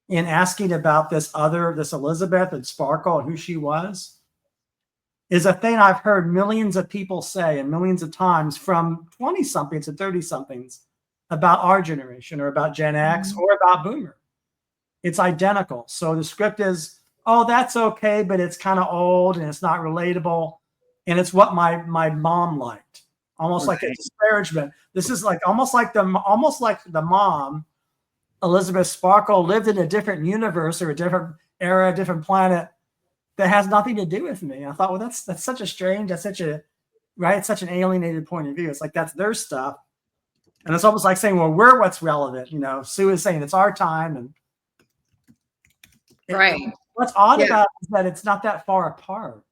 in asking about this Elizabeth and Sparkle and who she was is a thing I've heard millions of people say and millions of times from 20-somethings to 30-somethings about our generation or about Gen X or about Boomer. It's identical. So the script is, oh, that's okay, but it's kind of old and it's not relatable. And it's what my mom liked. Almost like a disparagement. This is like almost like the mom, Elizabeth Sparkle, lived in a different universe or a different era, a different planet that has nothing to do with me. I thought, well, that's such a strange, it's such an alienated point of view. It's like that's their stuff. And it's almost like saying, well, we're what's relevant. Sue is saying it's our time. And what's odd about it is that it's not that far apart.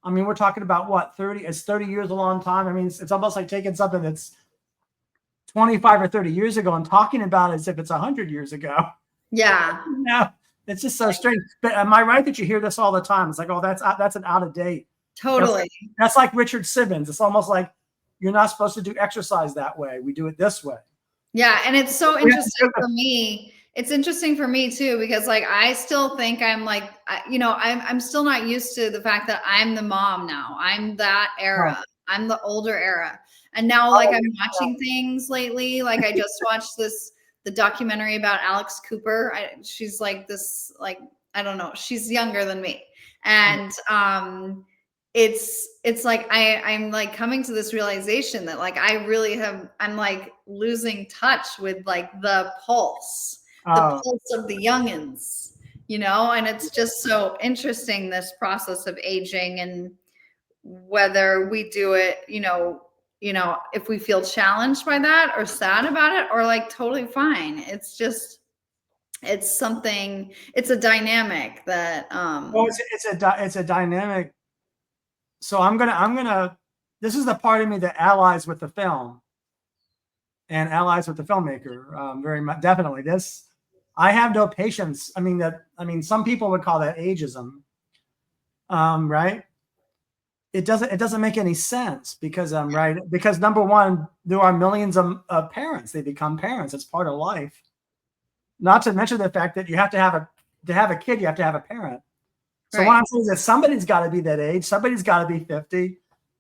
I mean, we're talking about what, 30? Is 30 years a long time? I mean, it's almost like taking something that's 25 or 30 years ago and talking about it as if it's 100 years ago. Yeah. No, it's just so strange. But am I right that you hear this all the time? It's like, oh, that's an out of date. Totally. That's like Richard Simmons. It's almost like you're not supposed to do exercise that way. We do it this way. Yeah, and it's so interesting for me. It's interesting for me too, because like I still think I'm like, I'm still not used to the fact that I'm the mom now. I'm that era. I'm the older era. And now like I'm watching things lately. Like I just watched the documentary about Alex Cooper. She's like this, like, I don't know. She's younger than me. And it's like I'm like coming to this realization that like I'm like losing touch with like the pulse of the youngins, and it's just so interesting, this process of aging, and whether we do it, if we feel challenged by that or sad about it or like totally fine. It's something, it's a dynamic that it's a dynamic. So I'm gonna this is the part of me that allies with the film and allies with the filmmaker very much. Definitely this. I have no patience. I mean, some people would call that ageism. Right? It doesn't make any sense because because number one, there are millions of parents. They become parents. It's part of life. Not to mention the fact that you have to have a kid, you have to have a parent. So what I'm saying is that somebody's got to be that age. Somebody's got to be 50.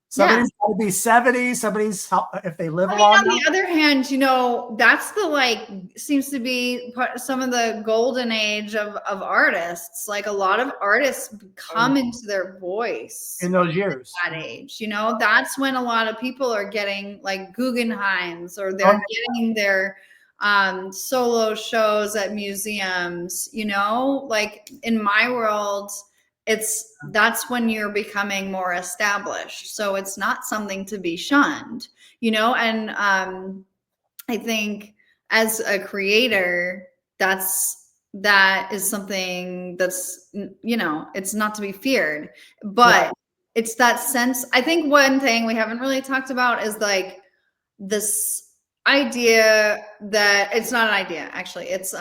Somebody's got to be 70. Somebody's, if they live long. On the other hand, that's the seems to be some of the golden age of artists. Like a lot of artists come into their voice in those years. At that age, that's when a lot of people are getting like Guggenheims, or they're getting their solo shows at museums. Like in my world, that's when you're becoming more established. So it's not something to be shunned, and I think as a creator, that is something that's, it's not to be feared, but it's that sense. I think one thing we haven't really talked about is like this idea that it's not an idea, actually. It's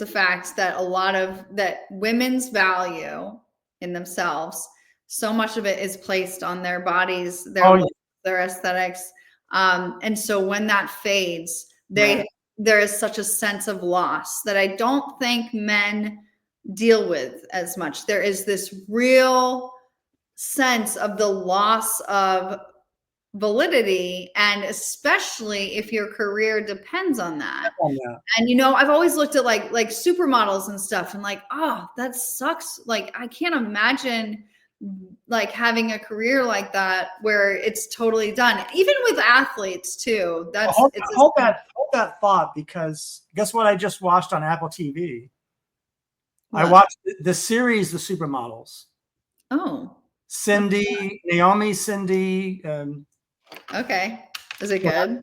a fact that that women's value in themselves, so much of it is placed on their bodies, their aesthetics. And so when that fades, there is such a sense of loss that I don't think men deal with as much. There is this real sense of the loss of validity, and especially if your career depends on that. And I've always looked at like supermodels and stuff and like, oh, that sucks. Like, I can't imagine like having a career like that where it's totally done. Even with athletes too. That's hold that thought, because guess what I just watched on Apple TV? What? I watched the series The Supermodels. Oh. Naomi, Cindy. Okay. Is it good?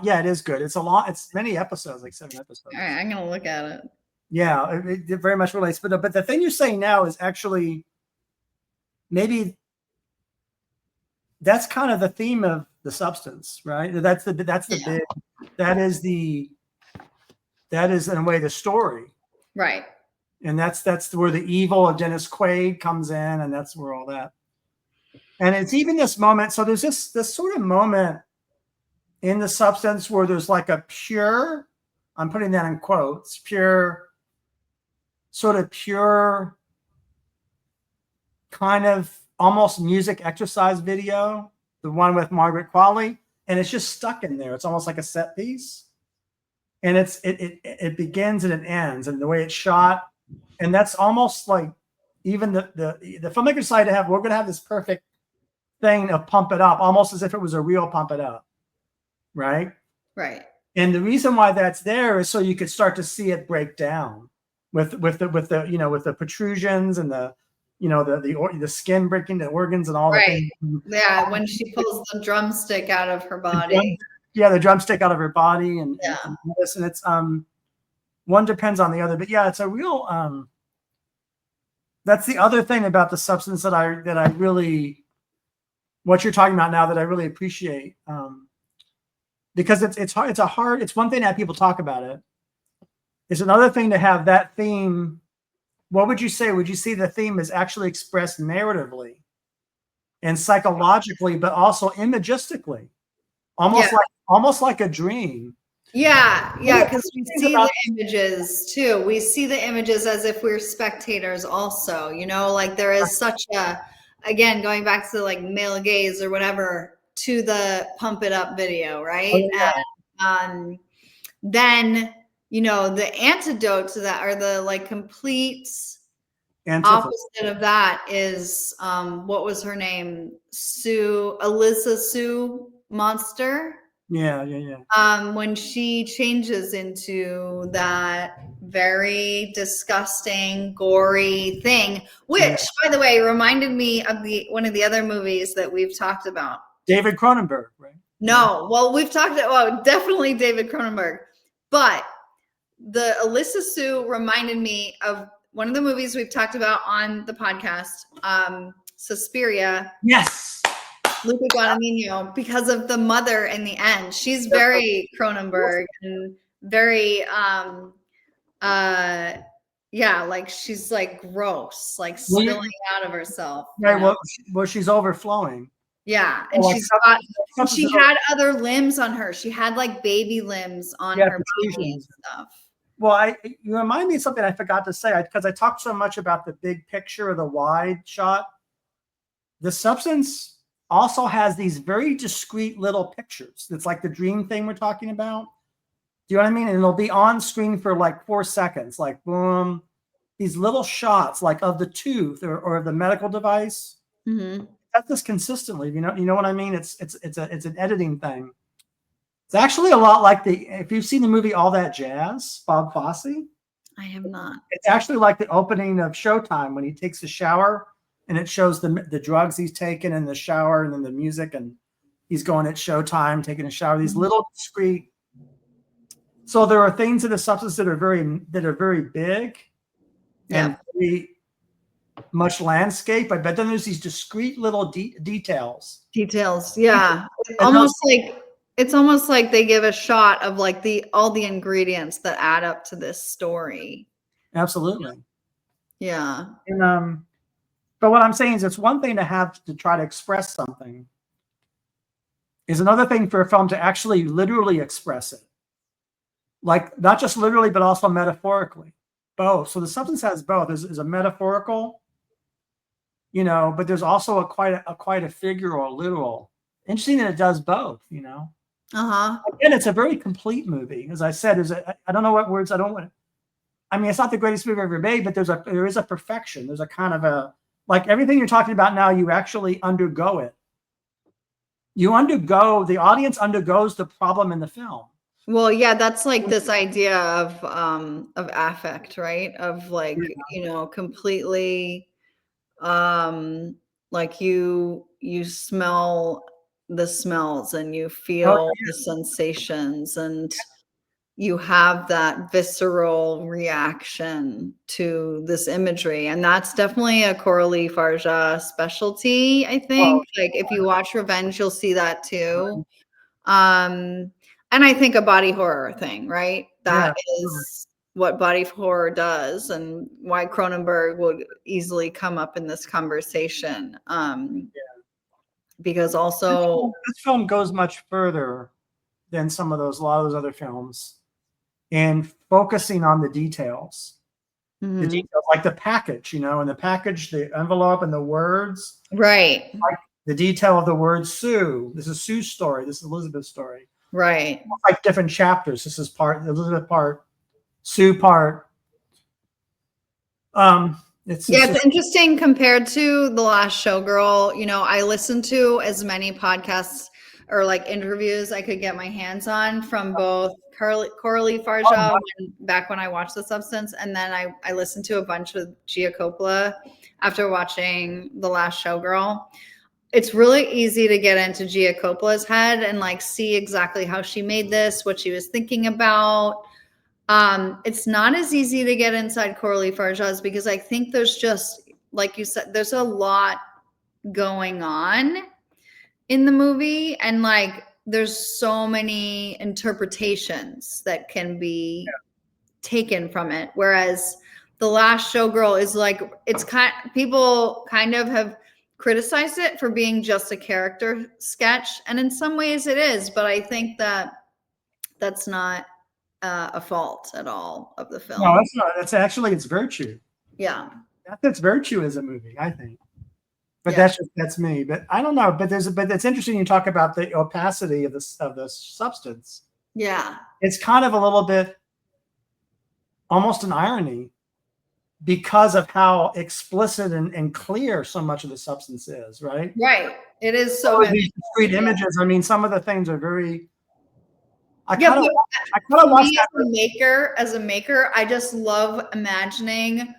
Yeah, it is good. It's many episodes, like 7 episodes. All right, I'm gonna look at it. Yeah, it very much relates. But the thing you're saying now is actually maybe that's kind of the theme of the substance, right? That is in a way the story, right? And that's where the evil of Dennis Quaid comes in, and that's where all that. And it's even this moment. So there's this sort of moment in the substance where there's like a pure, I'm putting that in quotes, pure kind of almost music exercise video, the one with Margaret Qualley, and it's just stuck in there. It's almost like a set piece, and it begins and it ends, and the way it's shot, and that's almost like even the filmmaker decided we're going to have this perfect thing of Pump It Up, almost as if it was a real Pump It Up, right? Right. And the reason why that's there is so you could start to see it break down with the protrusions and the skin breaking, the organs and all that. Right. Yeah, when she pulls the drumstick out of her body. The drumstick out of her body, and this, and it's one depends on the other. But yeah, it's a real that's the other thing about the substance that I really, what you're talking about now, that I really appreciate. Because it's hard. It's one thing to have people talk about it. It's another thing to have that theme. What would you say? Would you see the theme is actually expressed narratively and psychologically, but also imagistically, almost like a dream? Yeah, because we see the images too. We see the images as if we're spectators also, like there is such a, again, going back to like male gaze or whatever, to the Pump It Up video, right? Oh, yeah. And then, the antidote to that, or the like complete opposite of that, is what was her name? Alyssa Sue Monster. Yeah. When she changes into that very disgusting, gory thing, which, by the way, reminded me of one of the other movies that we've talked about. David Cronenberg, right? No, well, we've talked about definitely David Cronenberg, but the Alyssa Sue reminded me of one of the movies we've talked about on the podcast, Suspiria. Yes. Luca Guadagnino, because of the mother in the end. She's very Cronenberg and very, like she's like gross, like spilling out of herself. Right. Well, she's overflowing. Yeah, and she had other limbs on her. She had like baby limbs on her body and stuff. Well, you remind me of something I forgot to say, because I talked so much about the big picture or the wide shot. The substance also has these very discrete little pictures. It's like the dream thing we're talking about. Do you know what I mean? And it'll be on screen for like 4 seconds, like boom, these little shots, like of the tooth or the medical device. Mm-hmm. That's this consistently. You know what I mean? It's an editing thing. It's actually a lot like if you've seen the movie All That Jazz, Bob Fosse. I have not. It's actually like the opening of Showtime when he takes a shower. And it shows the drugs he's taken in the shower, and then the music, and he's going at Showtime, taking a shower. These little discrete. So there are things in the substance that are very big, and very much landscape. But then there's these discrete little details. Details, yeah. It's almost like they give a shot of like all the ingredients that add up to this story. Absolutely. Yeah. And but what I'm saying is, it's one thing to have to try to express something. Is another thing for a film to actually literally express it. Like not just literally, but also metaphorically. both. So the substance has both. There's a metaphorical, but there's also quite a figure or literal. Interesting that it does both, Again, it's a very complete movie. As I said, I don't know what words I don't want. I mean, it's not the greatest movie ever made, but there is a perfection. There's a kind of like everything you're talking about now, you actually undergo it. The audience undergoes the problem in the film. Well, yeah, that's like this idea of affect, right? Of like, completely like you smell the smells and you feel the sensations and you have that visceral reaction to this imagery. And that's definitely a Coralie Fargeat specialty, I think. Like if you watch Revenge, you'll see that too. And I think a body horror thing, right? That is what body horror does and why Cronenberg would easily come up in this conversation. Because also this film goes much further than a lot of those other films in focusing on the details. Mm-hmm. The details, like the package, and the package, the envelope and the words. Right. Like the detail of the word Sue. This is Sue's story. This is Elizabeth's story. Right. It's like different chapters. This is part Elizabeth part, Sue part. It's interesting compared to The Last Showgirl. I listened to as many podcasts or like interviews I could get my hands on from both Coralie Fargeat back when I watched The Substance, and then I listened to a bunch of Coppola after watching The Last Showgirl. It's really easy to get into Coppola's head and like see exactly how she made this, what she was thinking about. It's not as easy to get inside Coralie Fargeat's because I think there's just, like you said, there's a lot going on in the movie, and like there's so many interpretations that can be taken from it. Whereas The Last Showgirl is like, people kind of have criticized it for being just a character sketch, and in some ways it is, but I think that's not a fault at all of the film. No, that's not. That's actually its virtue. Yeah, that's virtue as a movie, I think. But that's me. But I don't know. But it's interesting you talk about the opacity of the substance. Yeah, it's kind of a little bit almost an irony because of how explicit and clear so much of the substance is. Right. Right. It is so. These discrete images. I mean, some of the things are very. As a maker, I just love imagining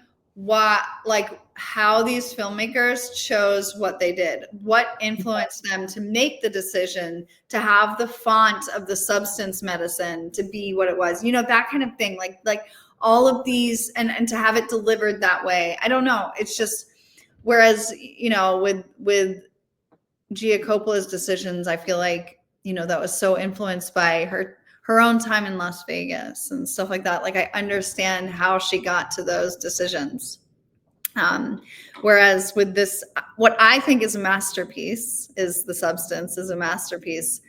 how these filmmakers chose what they did, what influenced them to make the decision to have the font of the substance medicine to be what it was, that kind of thing, like all of these and to have it delivered that way. I don't know. It's just, whereas, with Coppola's decisions, I feel like, that was so influenced by her own time in Las Vegas and stuff like that. Like I understand how she got to those decisions. Whereas with this, what I think is a masterpiece is The Substance is a masterpiece.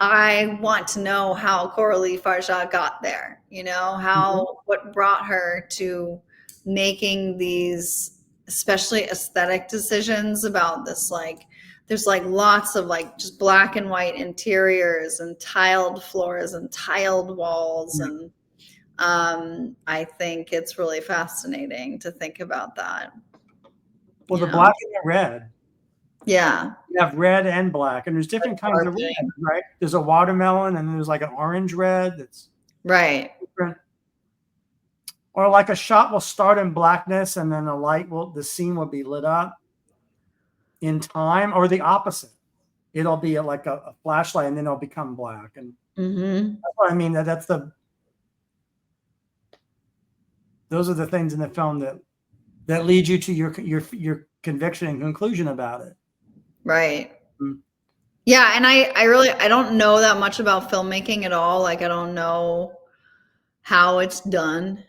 I want to know how Coralie Fargeat got there, what brought her to making these, especially aesthetic decisions about this, there's lots of just black and white interiors and tiled floors and tiled walls. And I think it's really fascinating to think about that. Well, the black and the red. Yeah. You have red and black, and there's different kinds of red, right? There's a watermelon, and there's like an orange red that's right. different. Or like a shot will start in blackness, and then the scene will be lit up in time, or the opposite. It'll be like a flashlight, and then it'll become black. And that's what I mean. Those are the things in the film that lead you to your conviction and conclusion about it. Right. Mm-hmm. Yeah, and I don't know that much about filmmaking at all. I don't know how it's done.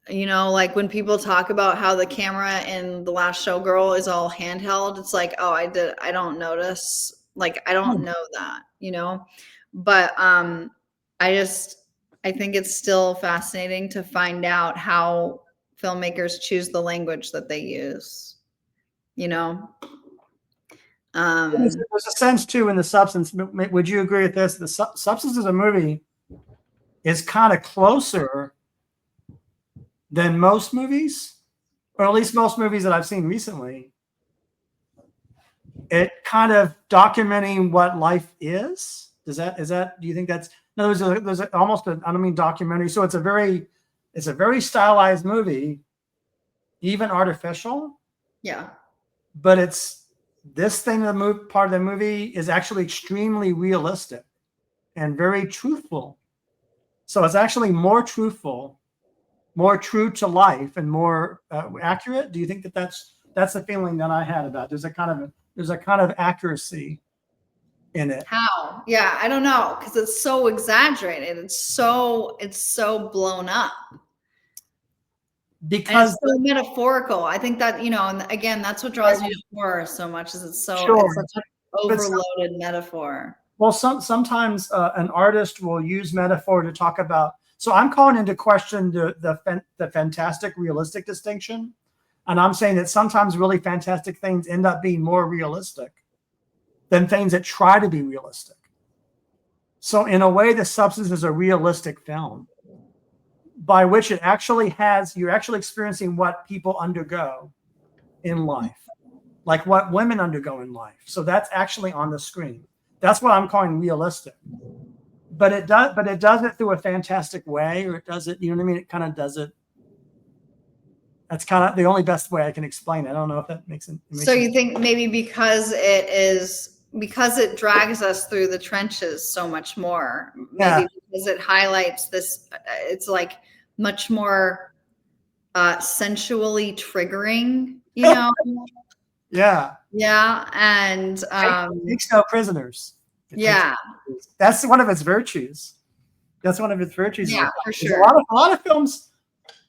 When people talk about how the camera in The Last Showgirl is all handheld, it's like, oh, I don't notice. I don't know that, but I think it's still fascinating to find out how filmmakers choose the language that they use, There's a sense too in the substance. Would you agree with this? The substance of a movie is kind of closer than most movies, or at least most movies that I've seen recently. It kind of documenting what life is. Do you think that's, no, there's almost I don't mean documentary. So it's a very stylized movie, even artificial. Yeah. But it's this thing, part of the movie is actually extremely realistic and very truthful. So it's actually more truthful, more true to life, and more accurate. Do you think that's the feeling that I had about it? There's a kind of accuracy in it. How? Yeah, I don't know, because it's so exaggerated. It's so blown up. Because and it's so metaphorical. I think that, and again, that's what draws me to horror so much, is it's such an overloaded metaphor. Well, sometimes an artist will use metaphor to talk about. So I'm calling into question the fantastic realistic distinction, and I'm saying that sometimes really fantastic things end up being more realistic than things that try to be realistic. So in a way, The Substance is a realistic film, by which you're actually experiencing what people undergo in life, like what women undergo in life. So that's actually on the screen. That's what I'm calling realistic. But it does it through a fantastic way, or it does it, you know what I mean? It kind of does it. That's kind of the only best way I can explain it. I don't know if that makes sense. So you think maybe because it drags us through the trenches so much more, maybe because it highlights this, it's like much more sensually triggering, Yeah. Yeah. And takes no prisoners. That's one of its virtues. Yeah, for sure. A lot of films,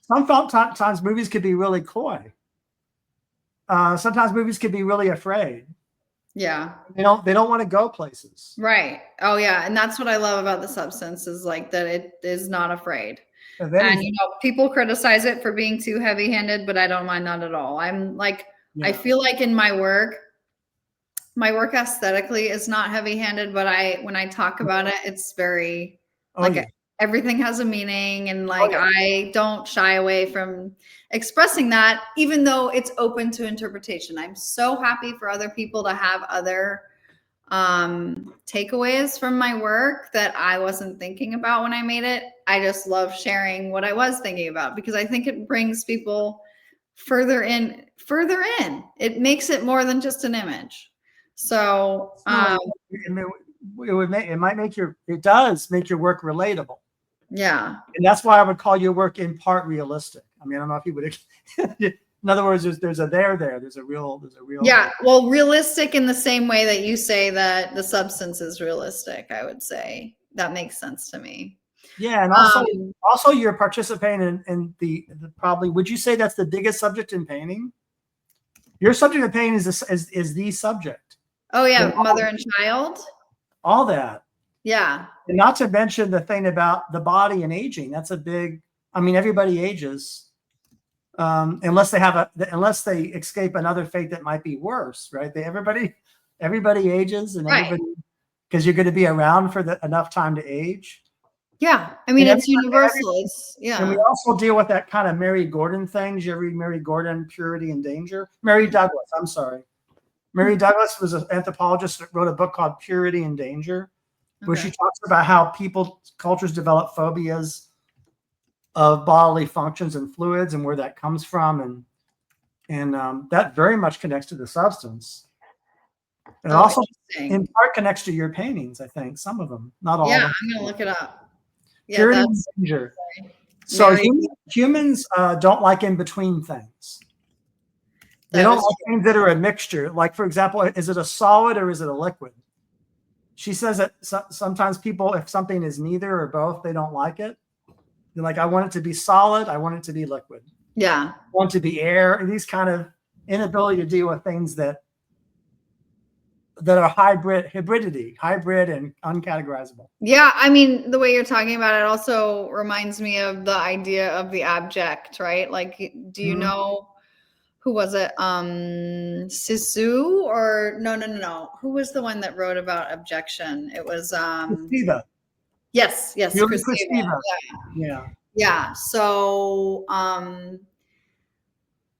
sometimes movies could be really coy. Sometimes movies could be really afraid. Yeah. They don't want to go places. Right. Oh yeah. And that's what I love about The Substance, is like that it is not afraid. And people criticize it for being too heavy-handed, but I don't mind that at all. I'm like, I feel like in my work aesthetically is not heavy-handed, but when I talk about it, it's very everything has a meaning, and I don't shy away from expressing that, even though it's open to interpretation. I'm so happy for other people to have other takeaways from my work that I wasn't thinking about when I made it. I just love sharing what I was thinking about, because I think it brings people further in. It makes it more than just an image. So it does make your work relatable. Yeah. And that's why I would call your work in part realistic. I mean, I don't know if you would. In other words, there's a there. There's a real. Yeah. Well, realistic in the same way that you say that The Substance is realistic, I would say. That makes sense to me. Yeah. And also you're participating in the probably, would you say that's the biggest subject in painting? Your subject of painting is the subject. Oh yeah. Mother and child. All that. Yeah. And not to mention the thing about the body and aging. That's a big, I mean, everybody ages. Unless they escape another fate that might be worse, right? Everybody ages, and because you're going to be around for enough time to age. Yeah, I mean, it's universal. And we also deal with that kind of Mary Gordon thing. Did you ever read Mary Gordon, Purity and Danger? Mary Douglas, I'm sorry. Mary Douglas was an anthropologist that wrote a book called Purity and Danger, where she talks about how cultures develop phobias of bodily functions and fluids, and where that comes from, and that very much connects to The Substance. And also, in part, connects to your paintings. I think some of them, not all. Yeah, of them. I'm gonna look it up. Yeah, Purity and Danger. So humans don't like in between things. They don't like things that are a mixture. Like, for example, is it a solid or is it a liquid? She says that sometimes people, if something is neither or both, they don't like it. They're like, I want it to be solid. I want it to be liquid. Yeah. I want it to be air. And these kind of inability to deal with things that that are hybrid and uncategorizable. Yeah, I mean, the way you're talking about it also reminds me of the idea of the abject, right? Like, do you know who was it? Sisu or no. Who was the one that wrote about objection? It was Christiva. Yes, Christiva. Yeah. So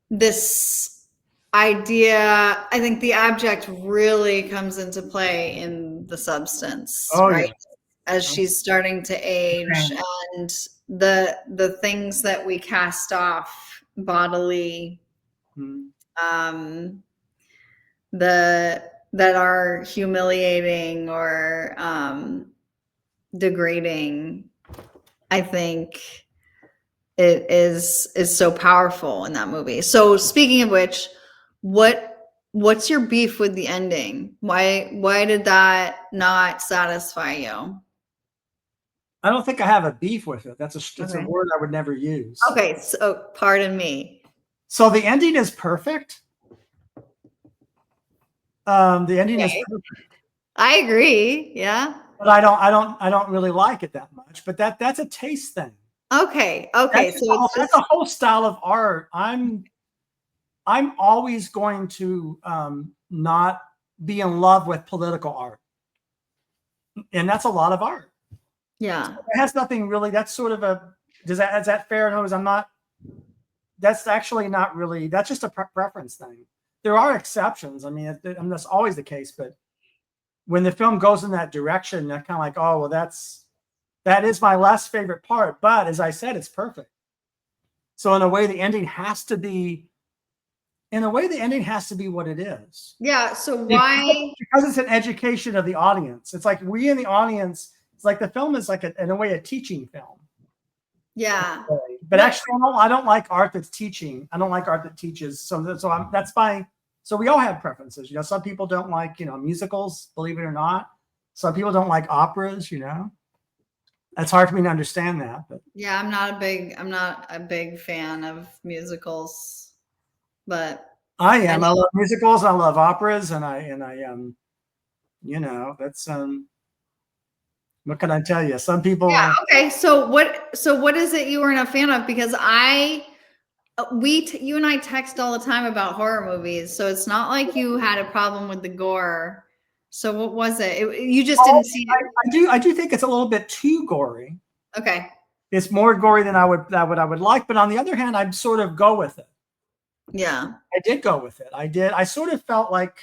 this idea, I think the abject really comes into play in the substance, right? Yeah. As she's starting to age, and the things that we cast off bodily, that are humiliating or degrading, I think it is so powerful in that movie. So speaking of which, what's your beef with the ending? Why did that not satisfy you? I don't think I have a beef with it. That's a word I would never use. Okay, so pardon me. So the ending is perfect. The ending is perfect. I agree. Yeah. But I don't really like it that much. But that's a taste thing. Okay. That's a whole style of art. I'm always going to not be in love with political art, and that's a lot of art. Yeah, so it has nothing really. That's sort of is that fair? No, I'm not. That's actually not really. That's just a preference thing. There are exceptions. I mean, that's always the case. But when the film goes in that direction, they're kind of like, oh, well, that is my less favorite part. But as I said, it's perfect. So in a way, the ending has to be. In a way, the ending has to be what it is. Yeah. So why? Because it's an education of the audience. It's like we in the audience. It's like the film is like in a way a teaching film. Yeah. But actually, I don't like art that's teaching. I don't like art that teaches. So that's fine. So we all have preferences. You know, some people don't like musicals. Believe it or not, some people don't like operas. You know, it's hard for me to understand that. But yeah, I'm not a big fan of musicals. But I am. I love musicals. I love operas, and I that's what can I tell you? Some people. Yeah. Okay. So what is it you weren't a fan of? Because you and I text all the time about horror movies, so it's not like you had a problem with the gore. So what was it? You just didn't see it. I do think it's a little bit too gory. Okay. It's more gory than I would like, but on the other hand, I'd sort of go with it. Yeah. I did go with it. I did. I sort of felt like,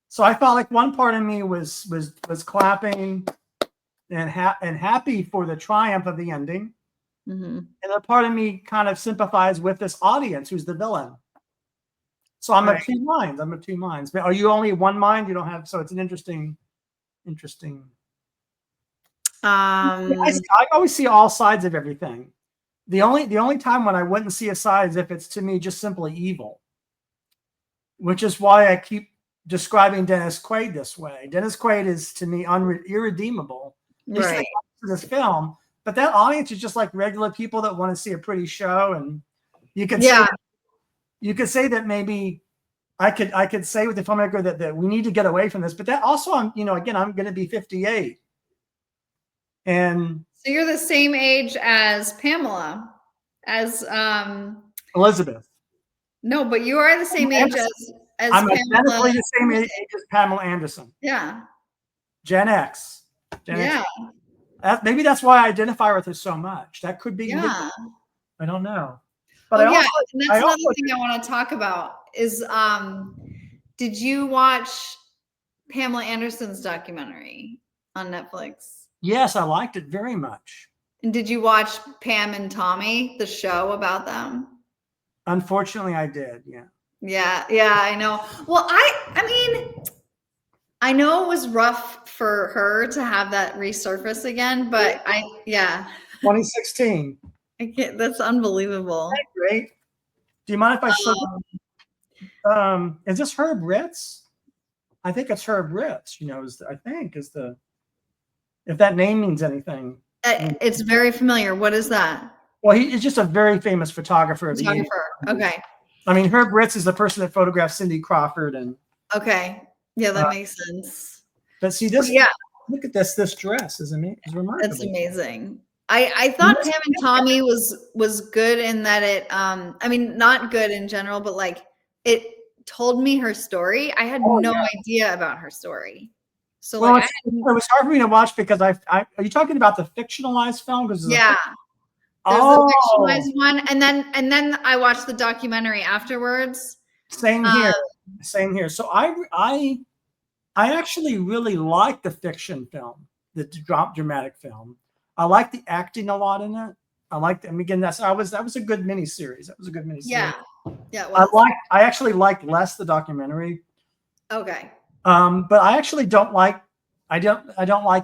so I felt like one part of me was clapping and happy for the triumph of the ending. Mm-hmm. And a part of me kind of sympathized with this audience who's the villain. So I'm of two minds. But are you only one mind? You don't have, so it's an interesting. I always see all sides of everything. The only time when I wouldn't see a side is if it's to me just simply evil, which is why I keep describing Dennis Quaid this way. Dennis Quaid is to me irredeemable. Right. To this film, but that audience is just like regular people that want to see a pretty show, and you could say that maybe I could say with the filmmaker that we need to get away from this, but that also I'm going to be 58, and so you're the same age as Pamela, as Elizabeth. No, but you are the same age as I'm Pamela. identically the same age as Pamela Anderson. Yeah. Gen X. Yeah. Maybe that's why I identify with her so much. That could be. Yeah. I don't know. But and that's another thing I want to talk about is, did you watch Pamela Anderson's documentary on Netflix? Yes, I liked it very much. And did you watch Pam and Tommy, the show about them? Unfortunately, I did. Yeah. Yeah, I know. Well, I mean, I know it was rough for her to have that resurface again, but 2016. I can't. That's unbelievable. That's great. Do you mind if I show? Is this Herb Ritz? I think it's Herb Ritz. If that name means anything. It's very familiar. What is that? Well, he's just a very famous photographer. Okay. I mean, Herb Ritz is the person that photographed Cindy Crawford and. Okay. Yeah, that makes sense. But see this. Yeah. Look at this. This dress is amazing. It's remarkable. It's amazing. I thought Pam and Tommy was good in that it I mean not good in general, but like it told me her story. I had no idea about her story. So well, it was hard for me to watch because I are you talking about the fictionalized film? Yeah. There's the fictionalized one, and then I watched the documentary afterwards. Same here. Same here. So I actually really like the fiction film, the dramatic film. I like the acting a lot in it. I liked it. And again, that was a good miniseries. That was a good miniseries. Yeah. Yeah. It was. I actually liked less the documentary. Okay. But I actually don't like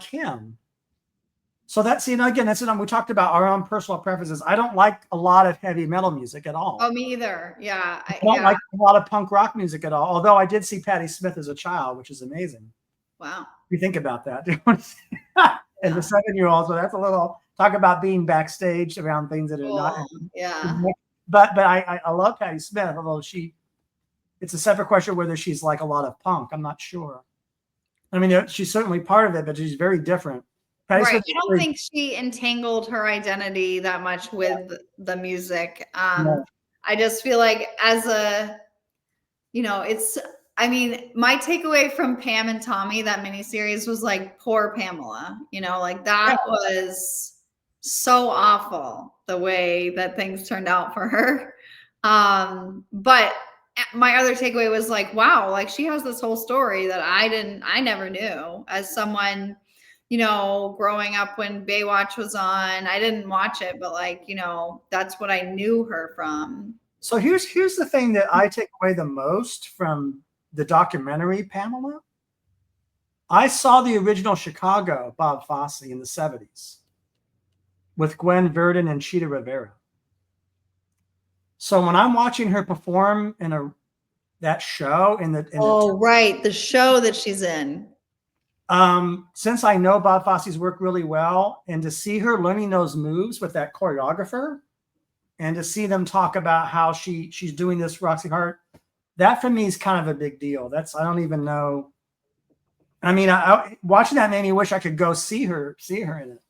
him. So that's, you know, again, that's we talked about our own personal preferences. I don't like a lot of heavy metal music at all. Oh, me either. Yeah. I don't like a lot of punk rock music at all. Although I did see Patti Smith as a child, which is amazing. Wow. You think about that. And the 7-year-old, so that's a little talk about being backstage around things that are not. Yeah. But I love Patti Smith, although it's a separate question whether she's like a lot of punk. I'm not sure. I mean, she's certainly part of it, but she's very different. Right. I don't think she entangled her identity that much with the music. I just feel like as a, you know, I mean, my takeaway from Pam and Tommy, that miniseries, was like poor Pamela, you know, like that was so awful the way that things turned out for her. But my other takeaway was like, wow, like she has this whole story that I never knew as someone, you know, growing up when Baywatch was on. I didn't watch it, but like, you know, that's what I knew her from. So here's the thing that I take away the most from the documentary, Pamela. I saw the original Chicago Bob Fosse in the 70s with Gwen Verdon and Cheetah Rivera. So when I'm watching her perform in that show right, the show that she's in. Since I know Bob Fosse's work really well, and to see her learning those moves with that choreographer, and to see them talk about how she's doing this Roxy Hart, that for me is kind of a big deal. I don't even know. I mean, watching that made me wish I could go see her in it.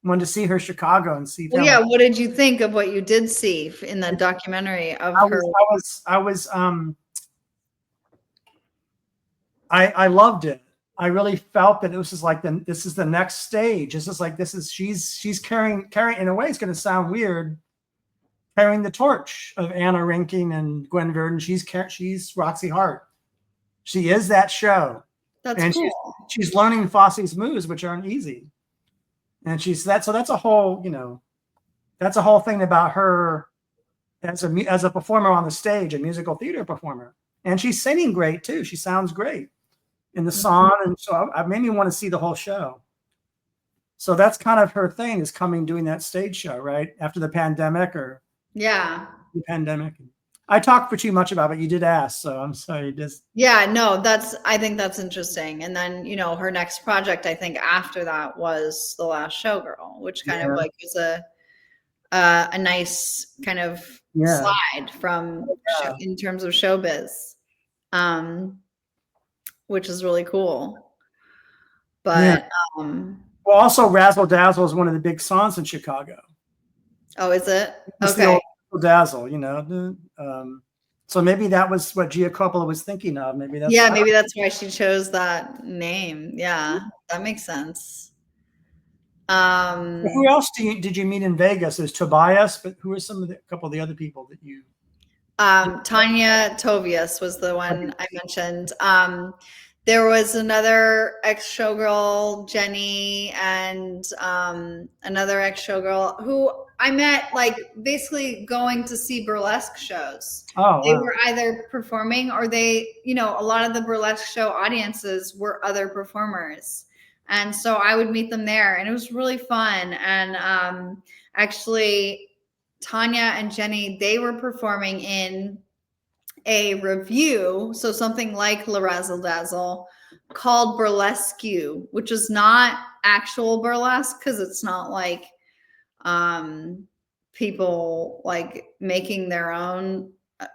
I wanted to see her Chicago and see. Well, yeah. What did you think of what you did see in that documentary of her? I loved it. I really felt that it was just like this is the next stage. This is like she's carrying in a way. It's going to sound weird, carrying the torch of Anna Reinking and Gwen Verdon. She's Roxy Hart. She is that show. That's cool. She's learning Fosse's moves, which aren't easy. And she's that. So that's a whole, you know, that's a whole thing about her as a performer on the stage, a musical theater performer. And she's singing great too. She sounds great in the song. And so I made me want to see the whole show. So that's kind of her thing, is doing that stage show, right? After the pandemic the pandemic. I talked for too much about it. You did ask, so I'm sorry. I think that's interesting. And then, you know, her next project, I think after that, was The Last Showgirl, which kind of like was a nice kind of slide from in terms of showbiz, which is really cool. But well, also Razzle Dazzle is one of the big songs in Chicago. Oh, is it? Okay. Dazzle, you know. So maybe that was what Coppola was thinking of. Maybe that's maybe that's why she chose that name. Yeah, that makes sense. Who else did you meet in Vegas? There's Tobias, but who are a couple of the other people that you? Tanya Tobias was the one I mentioned. There was another ex-showgirl, Jenny, and another ex-showgirl who I met like basically going to see burlesque shows. Oh, they were either performing or they, you know, a lot of the burlesque show audiences were other performers. And so I would meet them there and it was really fun. And actually Tanya and Jenny, they were performing in a review, so something like La Razzle Dazzle, called Burlesque, which is not actual burlesque because it's not like people like making their own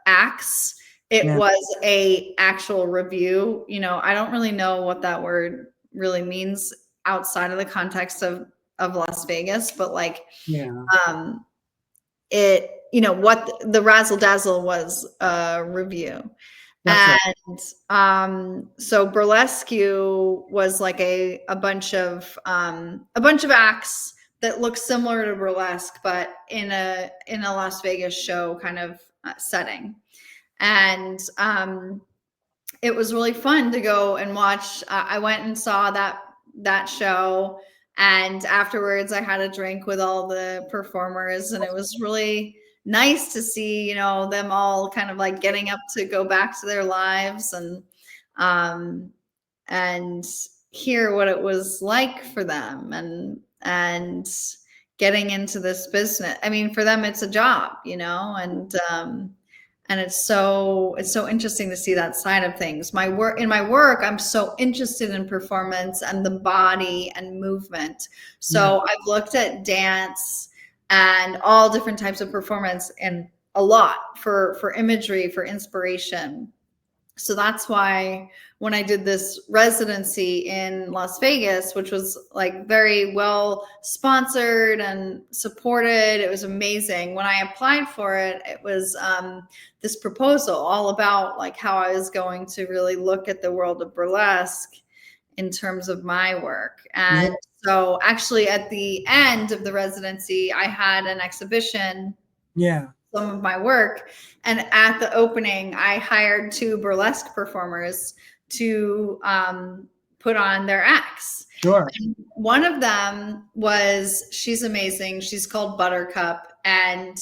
acts. it was a actual review. You know, I don't really know what that word really means outside of the context of Las Vegas, but like, it, you know, what the razzle dazzle was a review. And so Burlesque was like a bunch of acts that look similar to Burlesque, but in a Las Vegas show kind of setting. And it was really fun to go and watch. I went and saw that show, and afterwards I had a drink with all the performers, and it was really nice to see, you know, them all kind of like getting up to go back to their lives, and hear what it was like for them, and getting into this business. I mean, for them, it's a job, you know, and it's so interesting to see that side of things. In my work, I'm so interested in performance and the body and movement. So I've looked at dance and all different types of performance, and a lot for imagery, for inspiration. So that's why when I did this residency in Las Vegas, which was like very well sponsored and supported, it was amazing. When I applied for it, it was this proposal all about like how I was going to really look at the world of burlesque in terms of my work. And so actually at the end of the residency, I had an exhibition. Some of my work. And at the opening, I hired 2 burlesque performers to put on their acts. And one of them she's amazing. She's called Buttercup, and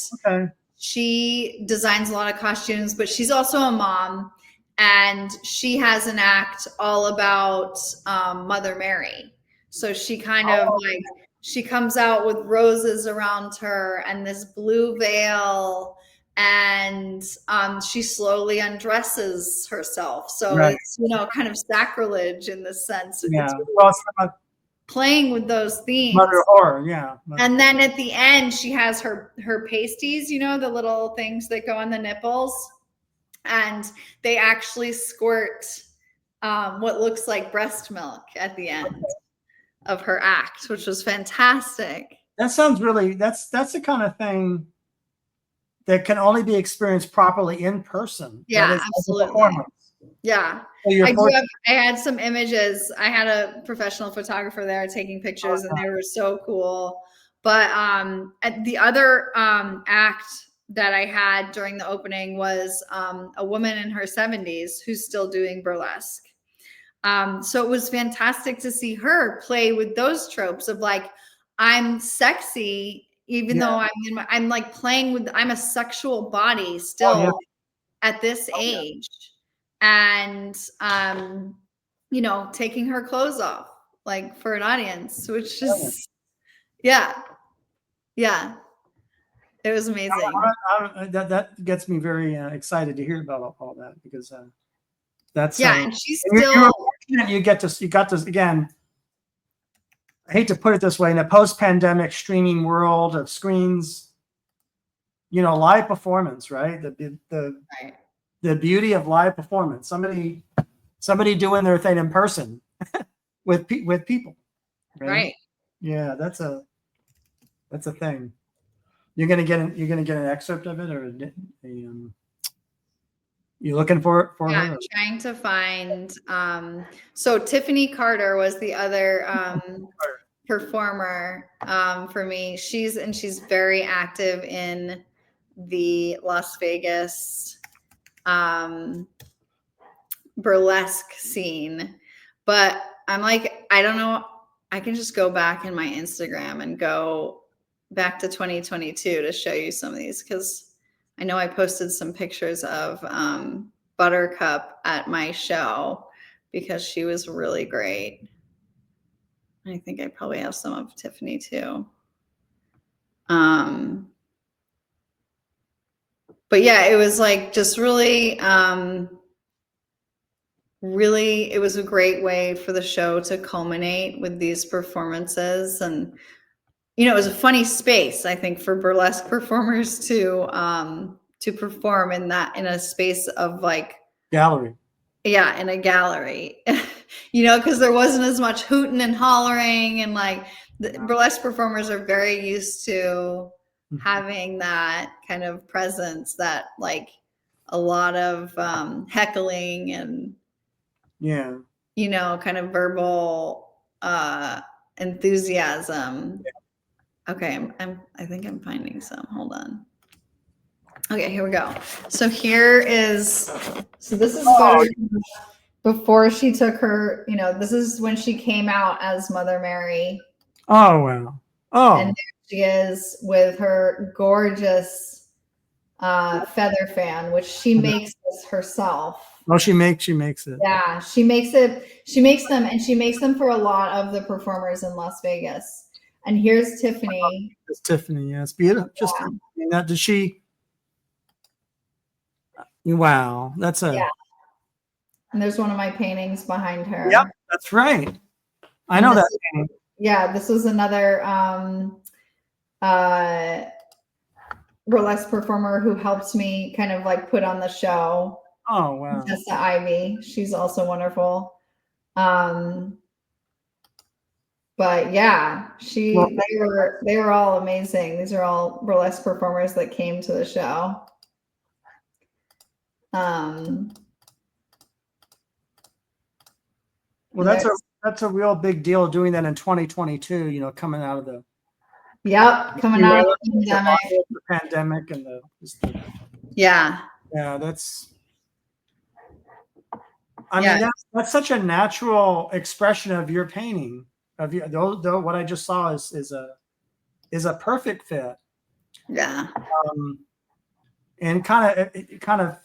she designs a lot of costumes, but she's also a mom, and she has an act all about Mother Mary. So she kind of like, she comes out with roses around her and this blue veil, and she slowly undresses herself. So it's, you know, kind of sacrilege in the sense. It's really playing with those themes. Mother horror, And then at the end, she has her pasties, you know, the little things that go on the nipples, and they actually squirt what looks like breast milk at the end of her act, which was fantastic. That sounds really, that's the kind of thing that can only be experienced properly in person. Yeah, absolutely. Yeah. I had some images. I had a professional photographer there taking pictures, and they were so cool. But the other act that I had during the opening was a woman in her 70s who's still doing burlesque. So it was fantastic to see her play with those tropes of like, I'm sexy, even though I'm like playing with, I'm a sexual body still at this age. And, you know, taking her clothes off, like for an audience, which is, it was amazing. That gets me very excited to hear about all that, because that's and she's still. You got to again. I hate to put it this way, in a post-pandemic streaming world of screens, you know, live performance, right? The beauty of live performance. Somebody doing their thing in person with people, right? Yeah, that's a thing. You're gonna get an excerpt of it, or you looking for her? I'm trying to find. So Tiffany Carter was the other performer for me. She's very active in the Las Vegas burlesque scene. But I'm like, I don't know. I can just go back in my Instagram and go back to 2022 to show you some of these, because I know I posted some pictures of Buttercup at my show because she was really great. I think I probably have some of Tiffany too. But yeah, it was like just really, it was a great way for the show to culminate with these performances. And you know, it was a funny space, I think, for burlesque performers to to perform in a space of like gallery. Yeah, in a gallery, because there wasn't as much hooting and hollering, and like the burlesque performers are very used to having that kind of presence, that like a lot of heckling and kind of verbal enthusiasm. Okay, I think I'm finding some. Hold on. Okay, here we go. So this is before she took her, this is when she came out as Mother Mary. Oh, wow. Oh. And there she is with her gorgeous feather fan, which she makes herself. Oh, she makes it. Yeah, she makes it. She makes them, and she makes them for a lot of the performers in Las Vegas. And here's Tiffany. It's Tiffany, yes. Beautiful. Just that. Does she? Wow, that's a. Yeah. And there's one of my paintings behind her. Yep, that's right. I know that painting. Yeah, this was another burlesque performer who helped me kind of like put on the show. Oh, wow. Tessa Ivy. She's also wonderful. But yeah, they were all amazing. These are all burlesque performers that came to the show. Well, that's a real big deal doing that in 2022, coming out of the coming out of the pandemic and that's that's such a natural expression of your painting, of your though what I just saw is a perfect fit. Yeah. And kind of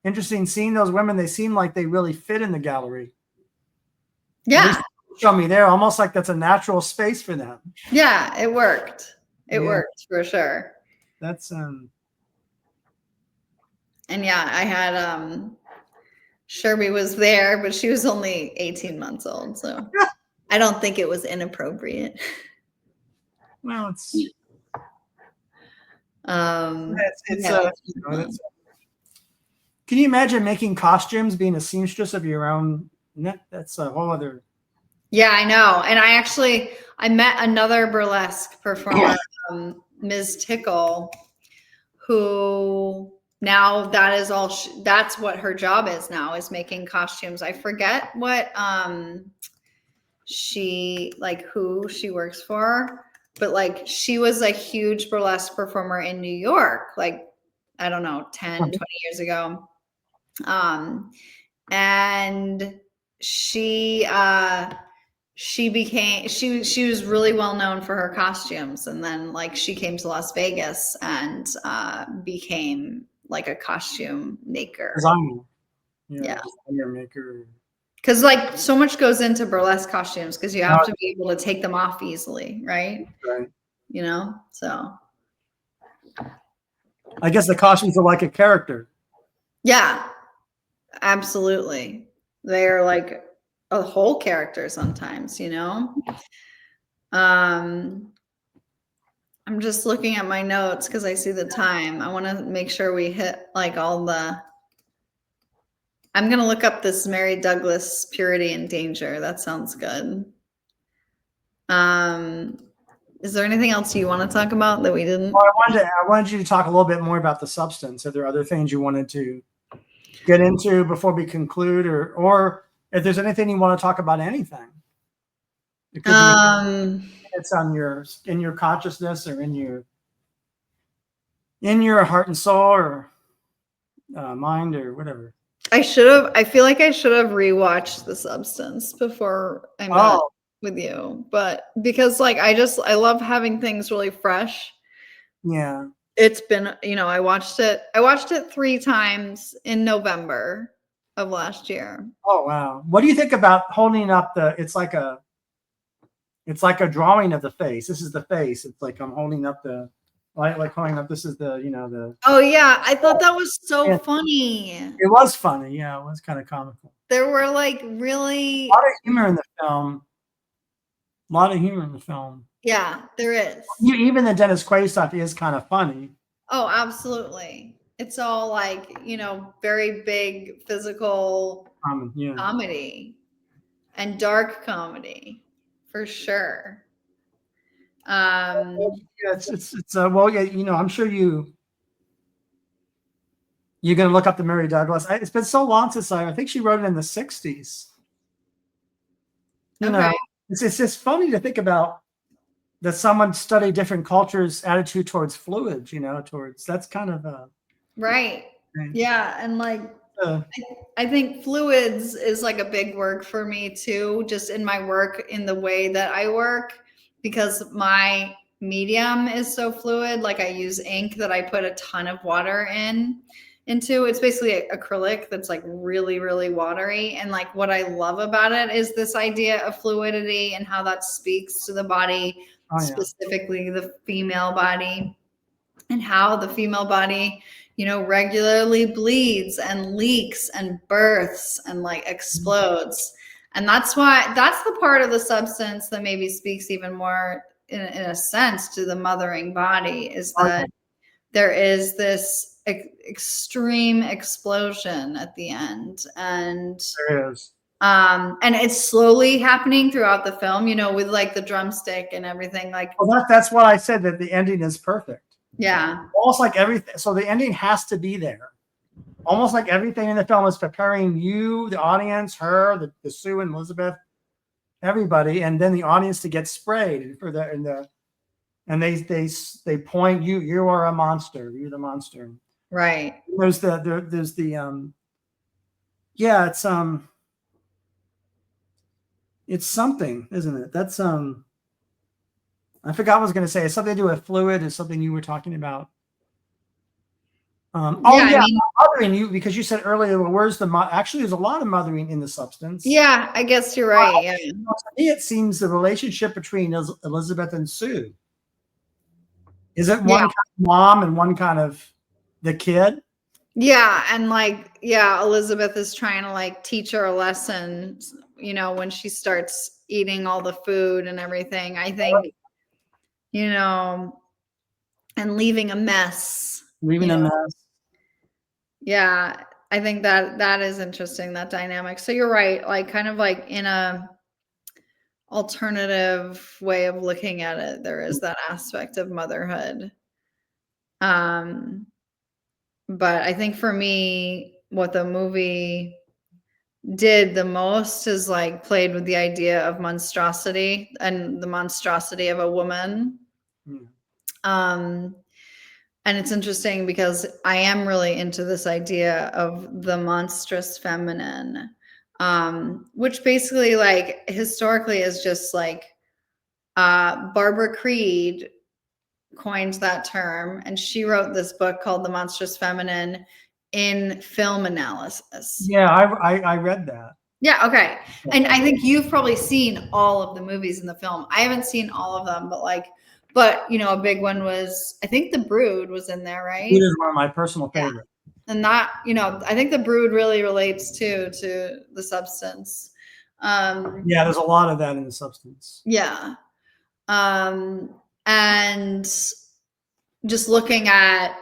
interesting seeing those women. They seem like they really fit in the gallery. Yeah. Show me there, almost like that's a natural space for them. Yeah, it worked. It worked for sure. That's And yeah, I had Sherby was there, but she was only 18 months old, so I don't think it was inappropriate. Well, it's can you imagine making costumes, being a seamstress of your own? That's a whole other. Yeah, I know. And I met another burlesque performer, Ms. Tickle, who now that is all, that's what her job is now, is making costumes. I forget what who she works for, but like she was a huge burlesque performer in New York, like, I don't know, 10, 20 years ago. And she was really well known for her costumes, and then like she came to Las Vegas and became like a costume maker. Designer maker. Because like so much goes into burlesque costumes, because you have to be able to take them off easily, right? Right. So I guess the costumes are like a character. Yeah, absolutely. They're like a whole character sometimes, I'm just looking at my notes because I see the time. I want to make sure we hit like all the. I'm going to look up this Mary Douglas Purity and Danger. That sounds good. Is there anything else you want to talk about that we didn't? Well, I wanted you to talk a little bit more about the substance. Are there other things you wanted to get into before we conclude, or if there's anything you want to talk about, anything? It could be it's in your consciousness, or in your heart and soul, or mind, or whatever. I feel like I should have rewatched The Substance before I met with you, but because like I love having things really fresh. Yeah. It's been, I watched it 3 times in November of last year. Oh, wow. What do you think about holding up it's like a drawing of the face. This is the face. It's like I'm holding up like holding up. This is the. Oh yeah. I thought that was so funny. It was funny. Yeah. It was kind of comical. There were like really. A lot of humor in the film. Yeah, there is. Even the Dennis Quaid stuff is kind of funny. Oh, absolutely. It's all like, you know, very big physical comedy and dark comedy for sure. Yeah, it's well, yeah, you know, I'm sure you're going to look up the Mary Douglas. It's been so long since I think she wrote it in the 60s. You know, it's just funny to think about that someone studied different cultures' attitude towards fluids, you know, towards that's kind of right. Yeah. And like, I think fluids is like a big word for me too, just in my work, in the way that I work, because my medium is so fluid. Like I use ink that I put a ton of water into. It's basically acrylic that's like really, really watery. And like what I love about it is this idea of fluidity and how that speaks to the body, specifically the female body, and how the female body, you know, regularly bleeds and leaks and births and like explodes. And that's the part of the substance that maybe speaks even more in a sense to the mothering body, is that there is this extreme explosion at the end. And there is. And it's slowly happening throughout the film, you know, with like the drumstick and everything. Like, well, that's why I said that the ending is perfect. Yeah. Almost like everything. So the ending has to be there. Almost like everything in the film is preparing you, the audience, her, the Sue and Elizabeth, everybody, and then the audience to get sprayed for and they point you are a monster. You're the monster. Right. There's the yeah, it's something, isn't it? That's I forgot what I was going to say. It's something to do with fluid. Is something you were talking about. Mothering you, because you said earlier, well, where's actually there's a lot of mothering in the substance. Yeah, I guess you're right. Yeah. To me, it seems the relationship between Elizabeth and Sue. Is it one kind of mom and one kind of the kid? Yeah, and like, Elizabeth is trying to like teach her a lesson, you know, when she starts eating all the food and everything. I think, you know, and leaving a mess. Yeah, I think that is interesting, that dynamic. So you're right, like kind of like in a alternative way of looking at it, there is that aspect of motherhood. But I think for me, what the movie did the most is like played with the idea of monstrosity and the monstrosity of a woman. And it's interesting because I am really into this idea of the monstrous feminine, which basically like historically is just like Barbara Creed coined that term, and she wrote this book called The Monstrous Feminine in Film Analysis. Yeah, I read that. Yeah, okay. And I think you've probably seen all of the movies in the film. I haven't seen all of them, but you know, a big one was, I think The Brood was in there, right? It is one of my personal favorites. And that, you know, I think The Brood really relates to the substance. Yeah, there's a lot of that in the substance. Yeah. And just looking at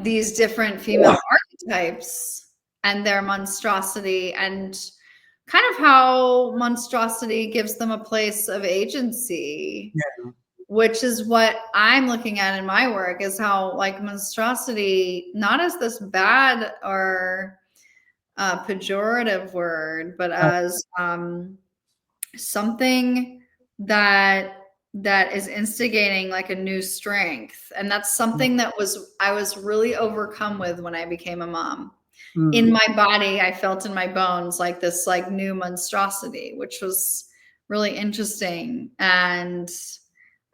these different female archetypes and their monstrosity, and kind of how monstrosity gives them a place of agency, which is what I'm looking at in my work, is how like monstrosity, not as this bad or pejorative word, but as something that is instigating like a new strength. And that's something that I was really overcome with when I became a mom. In my body, I felt in my bones like this like new monstrosity, which was really interesting. And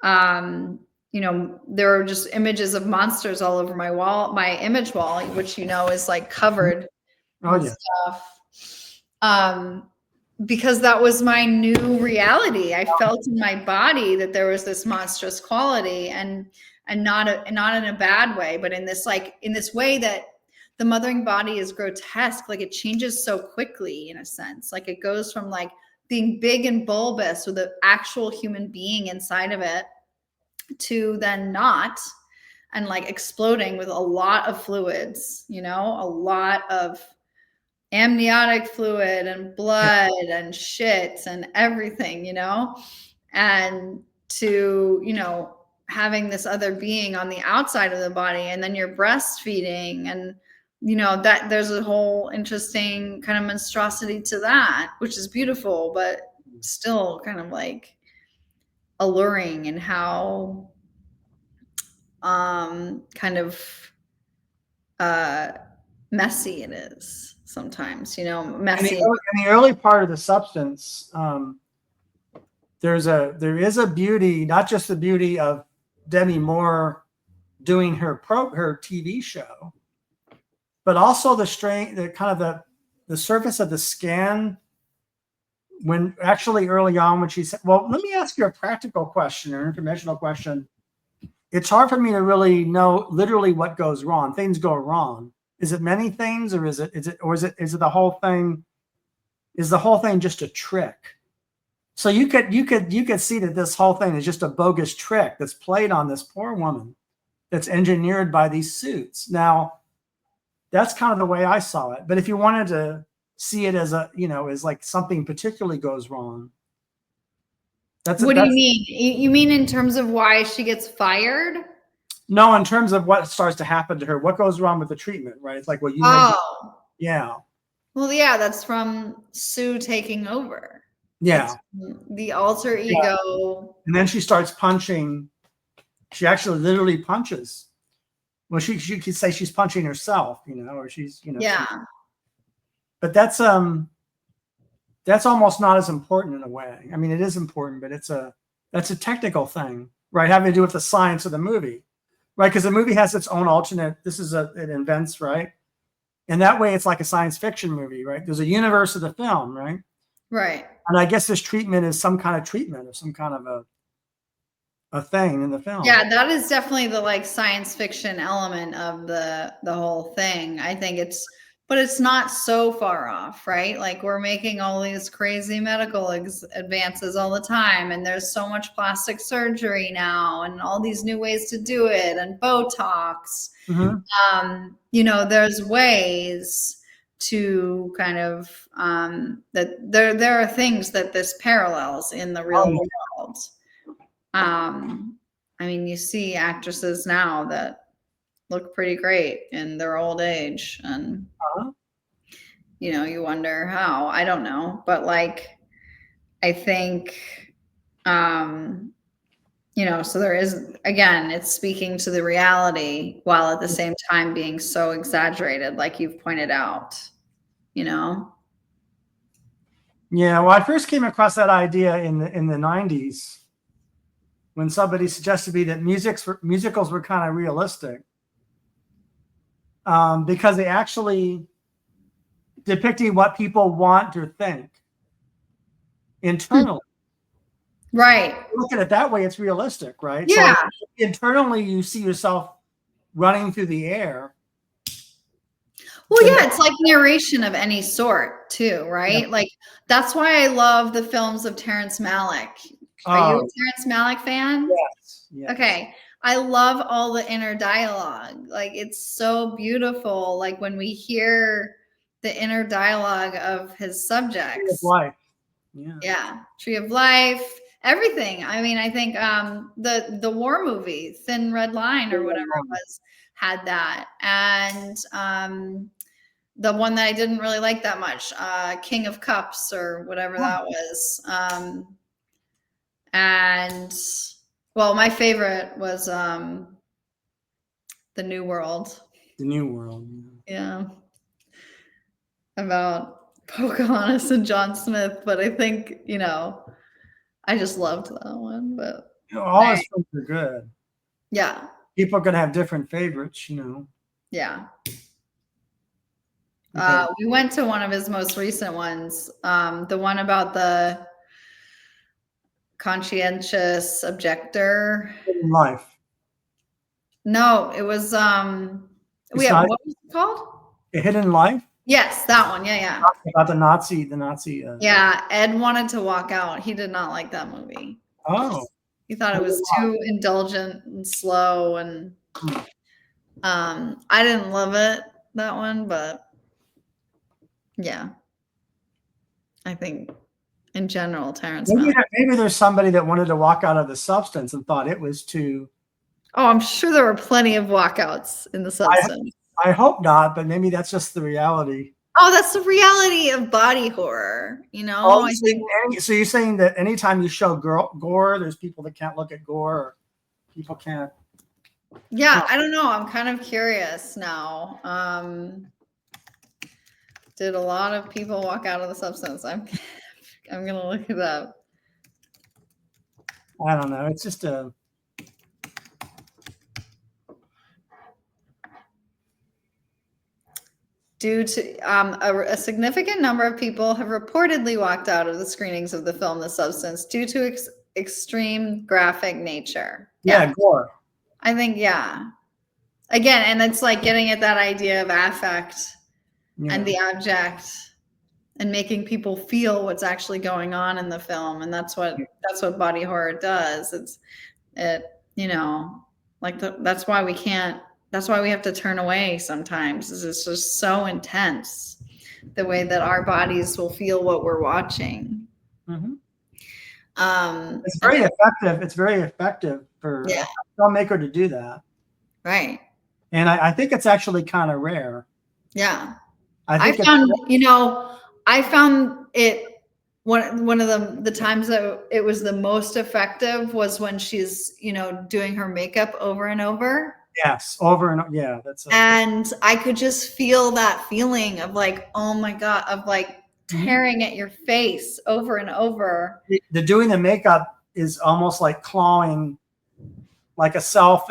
you know, there are just images of monsters all over my wall, my image wall, which, you know, is like covered with stuff. Because that was my new reality. I felt in my body that there was this monstrous quality, and not in a bad way, but in this way that the mothering body is grotesque. Like it changes so quickly, in a sense. Like it goes from like being big and bulbous with an actual human being inside of it to then not. and like exploding with a lot of fluids, you know, a lot of amniotic fluid and blood and shit and everything, you know, and to, you know, having this other being on the outside of the body, and then you're breastfeeding, and you know that there's a whole interesting kind of monstrosity to that, which is beautiful but still kind of like alluring, and how kind of messy it is sometimes, you know, messy. In the early part of the substance, there is a beauty, not just the beauty of Demi Moore doing her TV show, but also the surface of the skin. When actually early on, when she said, well, let me ask you a practical question or informational question. It's hard for me to really know literally what goes wrong. Things go wrong. Is it many things, or is it the whole thing? Is the whole thing just a trick? So you could see that this whole thing is just a bogus trick that's played on this poor woman, that's engineered by these suits. Now, that's kind of the way I saw it. But if you wanted to see it as as like something particularly goes wrong, what do you mean? You mean in terms of why she gets fired? No, in terms of what starts to happen to her, what goes wrong with the treatment, right? It's like, well, yeah. Well, yeah, that's from Sue taking over. Yeah. It's the alter ego. And then she starts punching. She actually literally punches. Well, she could say she's punching herself, or she's, Yeah. But that's almost not as important in a way. I mean, it is important, but that's a technical thing, right? Having to do with the science of the movie, right? Because the movie has its own alternate. It invents, right? And that way, it's like a science fiction movie, right? There's a universe of the film, right? Right. And I guess this treatment is some kind of treatment or some kind of a thing in the film. Yeah, that is definitely the like science fiction element of the whole thing. I think but it's not so far off, right? Like we're making all these crazy medical advances all the time, and there's so much plastic surgery now, and all these new ways to do it, and Botox. Mm-hmm. There's ways to kind of that there are things that this parallels in the real world. I mean, you see actresses now that look pretty great in their old age, and you wonder how. I don't know, but like I think so there is, again, it's speaking to the reality while at the same time being so exaggerated, like you've pointed out. Yeah, well, I first came across that idea in the 90s when somebody suggested to me that musicals were kind of realistic. Because they actually depicting what people want or think internally. Right. Look at it that way, it's realistic, right? Yeah. So internally, you see yourself running through the air. Well, yeah, it's like narration of any sort, too, right? Yeah. Like that's why I love the films of Terrence Malick. Are you a Terrence Malick fan? Yes. Okay. I love all the inner dialogue. Like it's so beautiful. Like when we hear the inner dialogue of his subjects. Tree of Life. Yeah. Tree of Life. Everything. I mean, I think the war movie, Thin Red Line or whatever it was, had that. And the one that I didn't really like that much, King of Cups or whatever that was. And well, my favorite was The New World. The New World. Yeah. About Pocahontas and John Smith, but I think, I just loved that one. But all his films are good. Yeah. People are gonna have different favorites, Yeah. Okay. We went to one of his most recent ones, the one about the conscientious objector. Hidden Life. No, it was what was it called? A Hidden Life? Yes, that one. Yeah. About the Nazi. Yeah, Ed wanted to walk out. He did not like that movie. Oh. He thought it was too indulgent and slow, and I didn't love it, that one, but yeah. I think in general, Terrence Malick. Maybe there's somebody that wanted to walk out of the substance and thought it was too. Oh, I'm sure there were plenty of walkouts in the substance. I hope not, but maybe that's just the reality. Oh, that's the reality of body horror, you know? Oh, so you're saying that anytime you show gore, there's people that can't look at gore, or people can't. Yeah, I don't know. I'm kind of curious now. Did a lot of people walk out of the substance? I'm gonna look it up. I don't know. It's just a. Due to a significant number of people have reportedly walked out of the screenings of the film The Substance due to extreme graphic nature. Yeah, gore. I think, yeah. Again, and it's like getting at that idea of affect and the object and making people feel what's actually going on in the film. And that's what body horror does. That's why we can't. That's why we have to turn away sometimes. It's just so intense, the way that our bodies will feel what we're watching. Mm-hmm. It's very effective. It's very effective for a filmmaker to do that. Right. And I think it's actually kind of rare. Yeah. I found it one of the times that it was the most effective was when she's, doing her makeup over and over. Yes, over and over. Yeah, and I could just feel that feeling of like, oh my God, of like tearing at your face over and over. The doing the makeup is almost like clawing, like a self.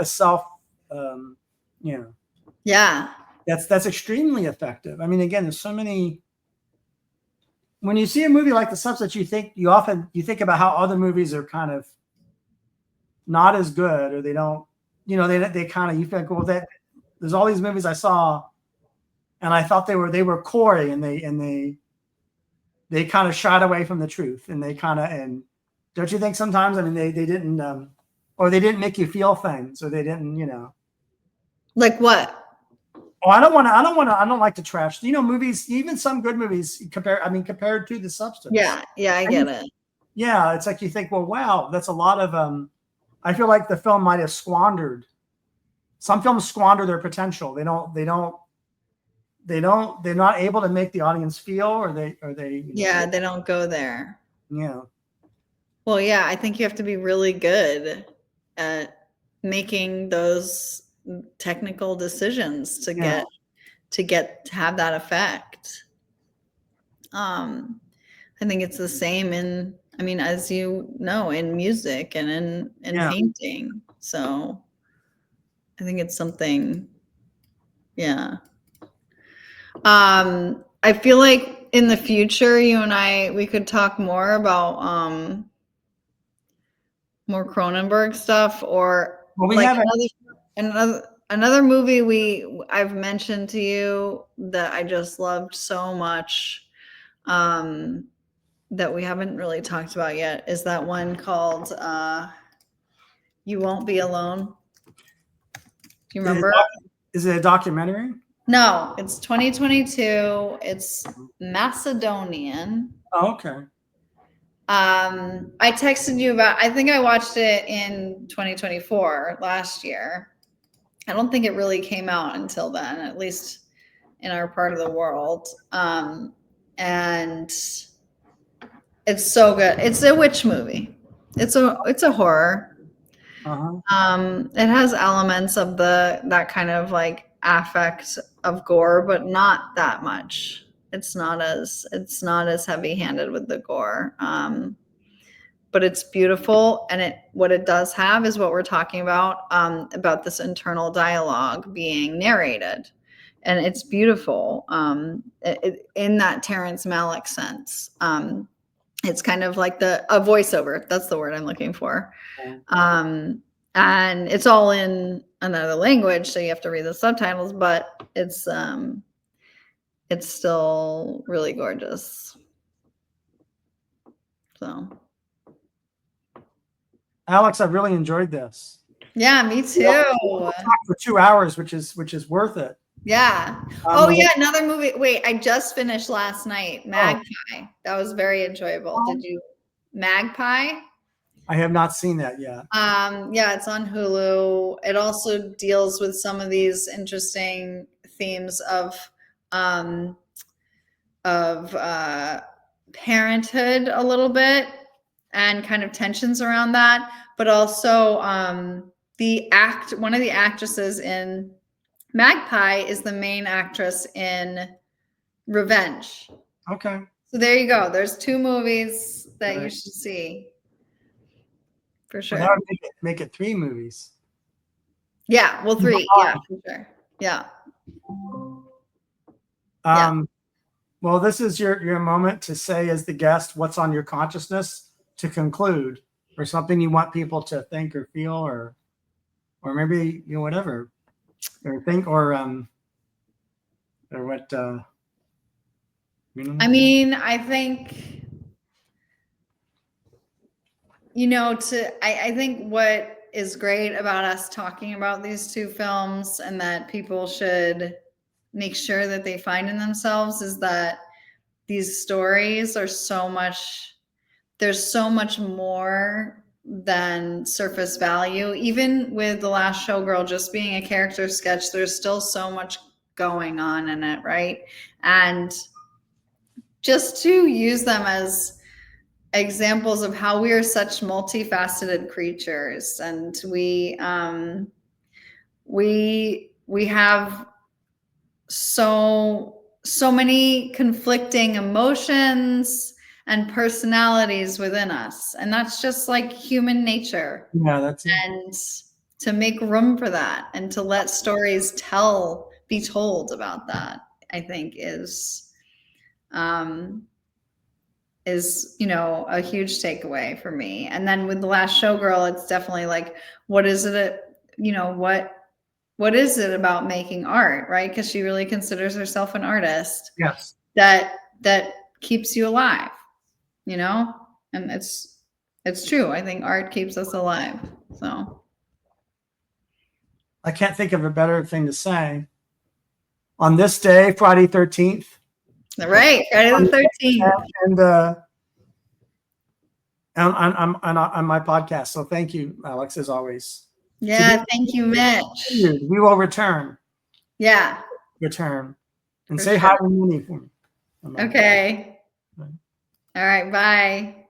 Yeah. That's extremely effective. I mean, again, there's so many. When you see a movie like The Substance, you think about how other movies are kind of not as good, or they don't. They kind of, you feel like, well, there's all these movies I saw, and I thought they were coy, and they kind of shied away from the truth, and and don't you think sometimes? I mean, they didn't, or they didn't make you feel things, or they didn't, Like what? Oh, I don't like to trash, movies, even some good movies compared to The Substance. Yeah, I get it. Yeah, it's like you think, well, wow, that's a lot of I feel like the film might have squandered. Some films squander their potential. They're not able to make the audience feel, or they. They don't go there. Yeah. Well, yeah, I think you have to be really good at making those technical decisions to have that effect. I think it's the same as you know, in music and in painting. So I think it's something, yeah. I feel like in the future, you and we could talk more about more Cronenberg stuff, or another movie I've mentioned to you that I just loved so much. That we haven't really talked about yet is that one called You Won't Be Alone. Do you remember? Is it a documentary? No, it's 2022. It's Macedonian. Oh, okay. I texted you I think I watched it in 2024, last year. I don't think it really came out until then, at least in our part of the world. And it's so good. It's a witch movie. It's a horror. Uh-huh. It has elements of that kind of like affect of gore, but not that much. It's not as heavy-handed with the gore. But it's beautiful, and what it does have is what we're talking about this internal dialogue being narrated, and it's beautiful in that Terrence Malick sense. It's kind of like a voiceover. That's the word I'm looking for. And it's all in another language, so you have to read the subtitles, but it's still really gorgeous. So, Alex, I really enjoyed this. Yeah, me too. We'll talk for 2 hours, which is worth it. Yeah. Oh yeah, another movie. Wait, I just finished last night. Magpie. That was very enjoyable. Did you? Magpie? I have not seen that yet. Yeah, it's on Hulu. It also deals with some of these interesting themes of parenthood a little bit and kind of tensions around that, but also one of the actresses in Magpie is the main actress in Revenge. Okay. So there you go. There's 2 movies that you should see. For sure. Well, that would make it 3 movies. Yeah, well, 3. Yeah, for sure. Yeah. Well, this is your moment to say, as the guest, what's on your consciousness to conclude, or something you want people to think or feel, or maybe, you know, whatever, or think, or what. I mean, I think, you know, I think what is great about us talking about these 2 films, and that people should make sure that they find in themselves, is that these stories are there's so much more than surface value. Even with The Last Showgirl just being a character sketch, there's still so much going on in it, right? And just to use them as examples of how we are such multifaceted creatures, and we have so many conflicting emotions and personalities within us, and that's just like human nature. Yeah, that's it. And to make room for that, and to let stories be told about that, I think is you know, a huge takeaway for me. And then with The Last Showgirl, it's definitely like, what is it, you know, what is it about making art, right? Because she really considers herself an artist. Yes. That keeps you alive, you know? And it's true. I think art keeps us alive. So I can't think of a better thing to say. On this day, Friday 13th. Right, Friday the 13th. And on my podcast. So thank you, Alex, as always. Yeah, thank you, Mitch. We will return. Yeah. Return. And For say sure. hi to Minnie for me. Okay. All right, bye.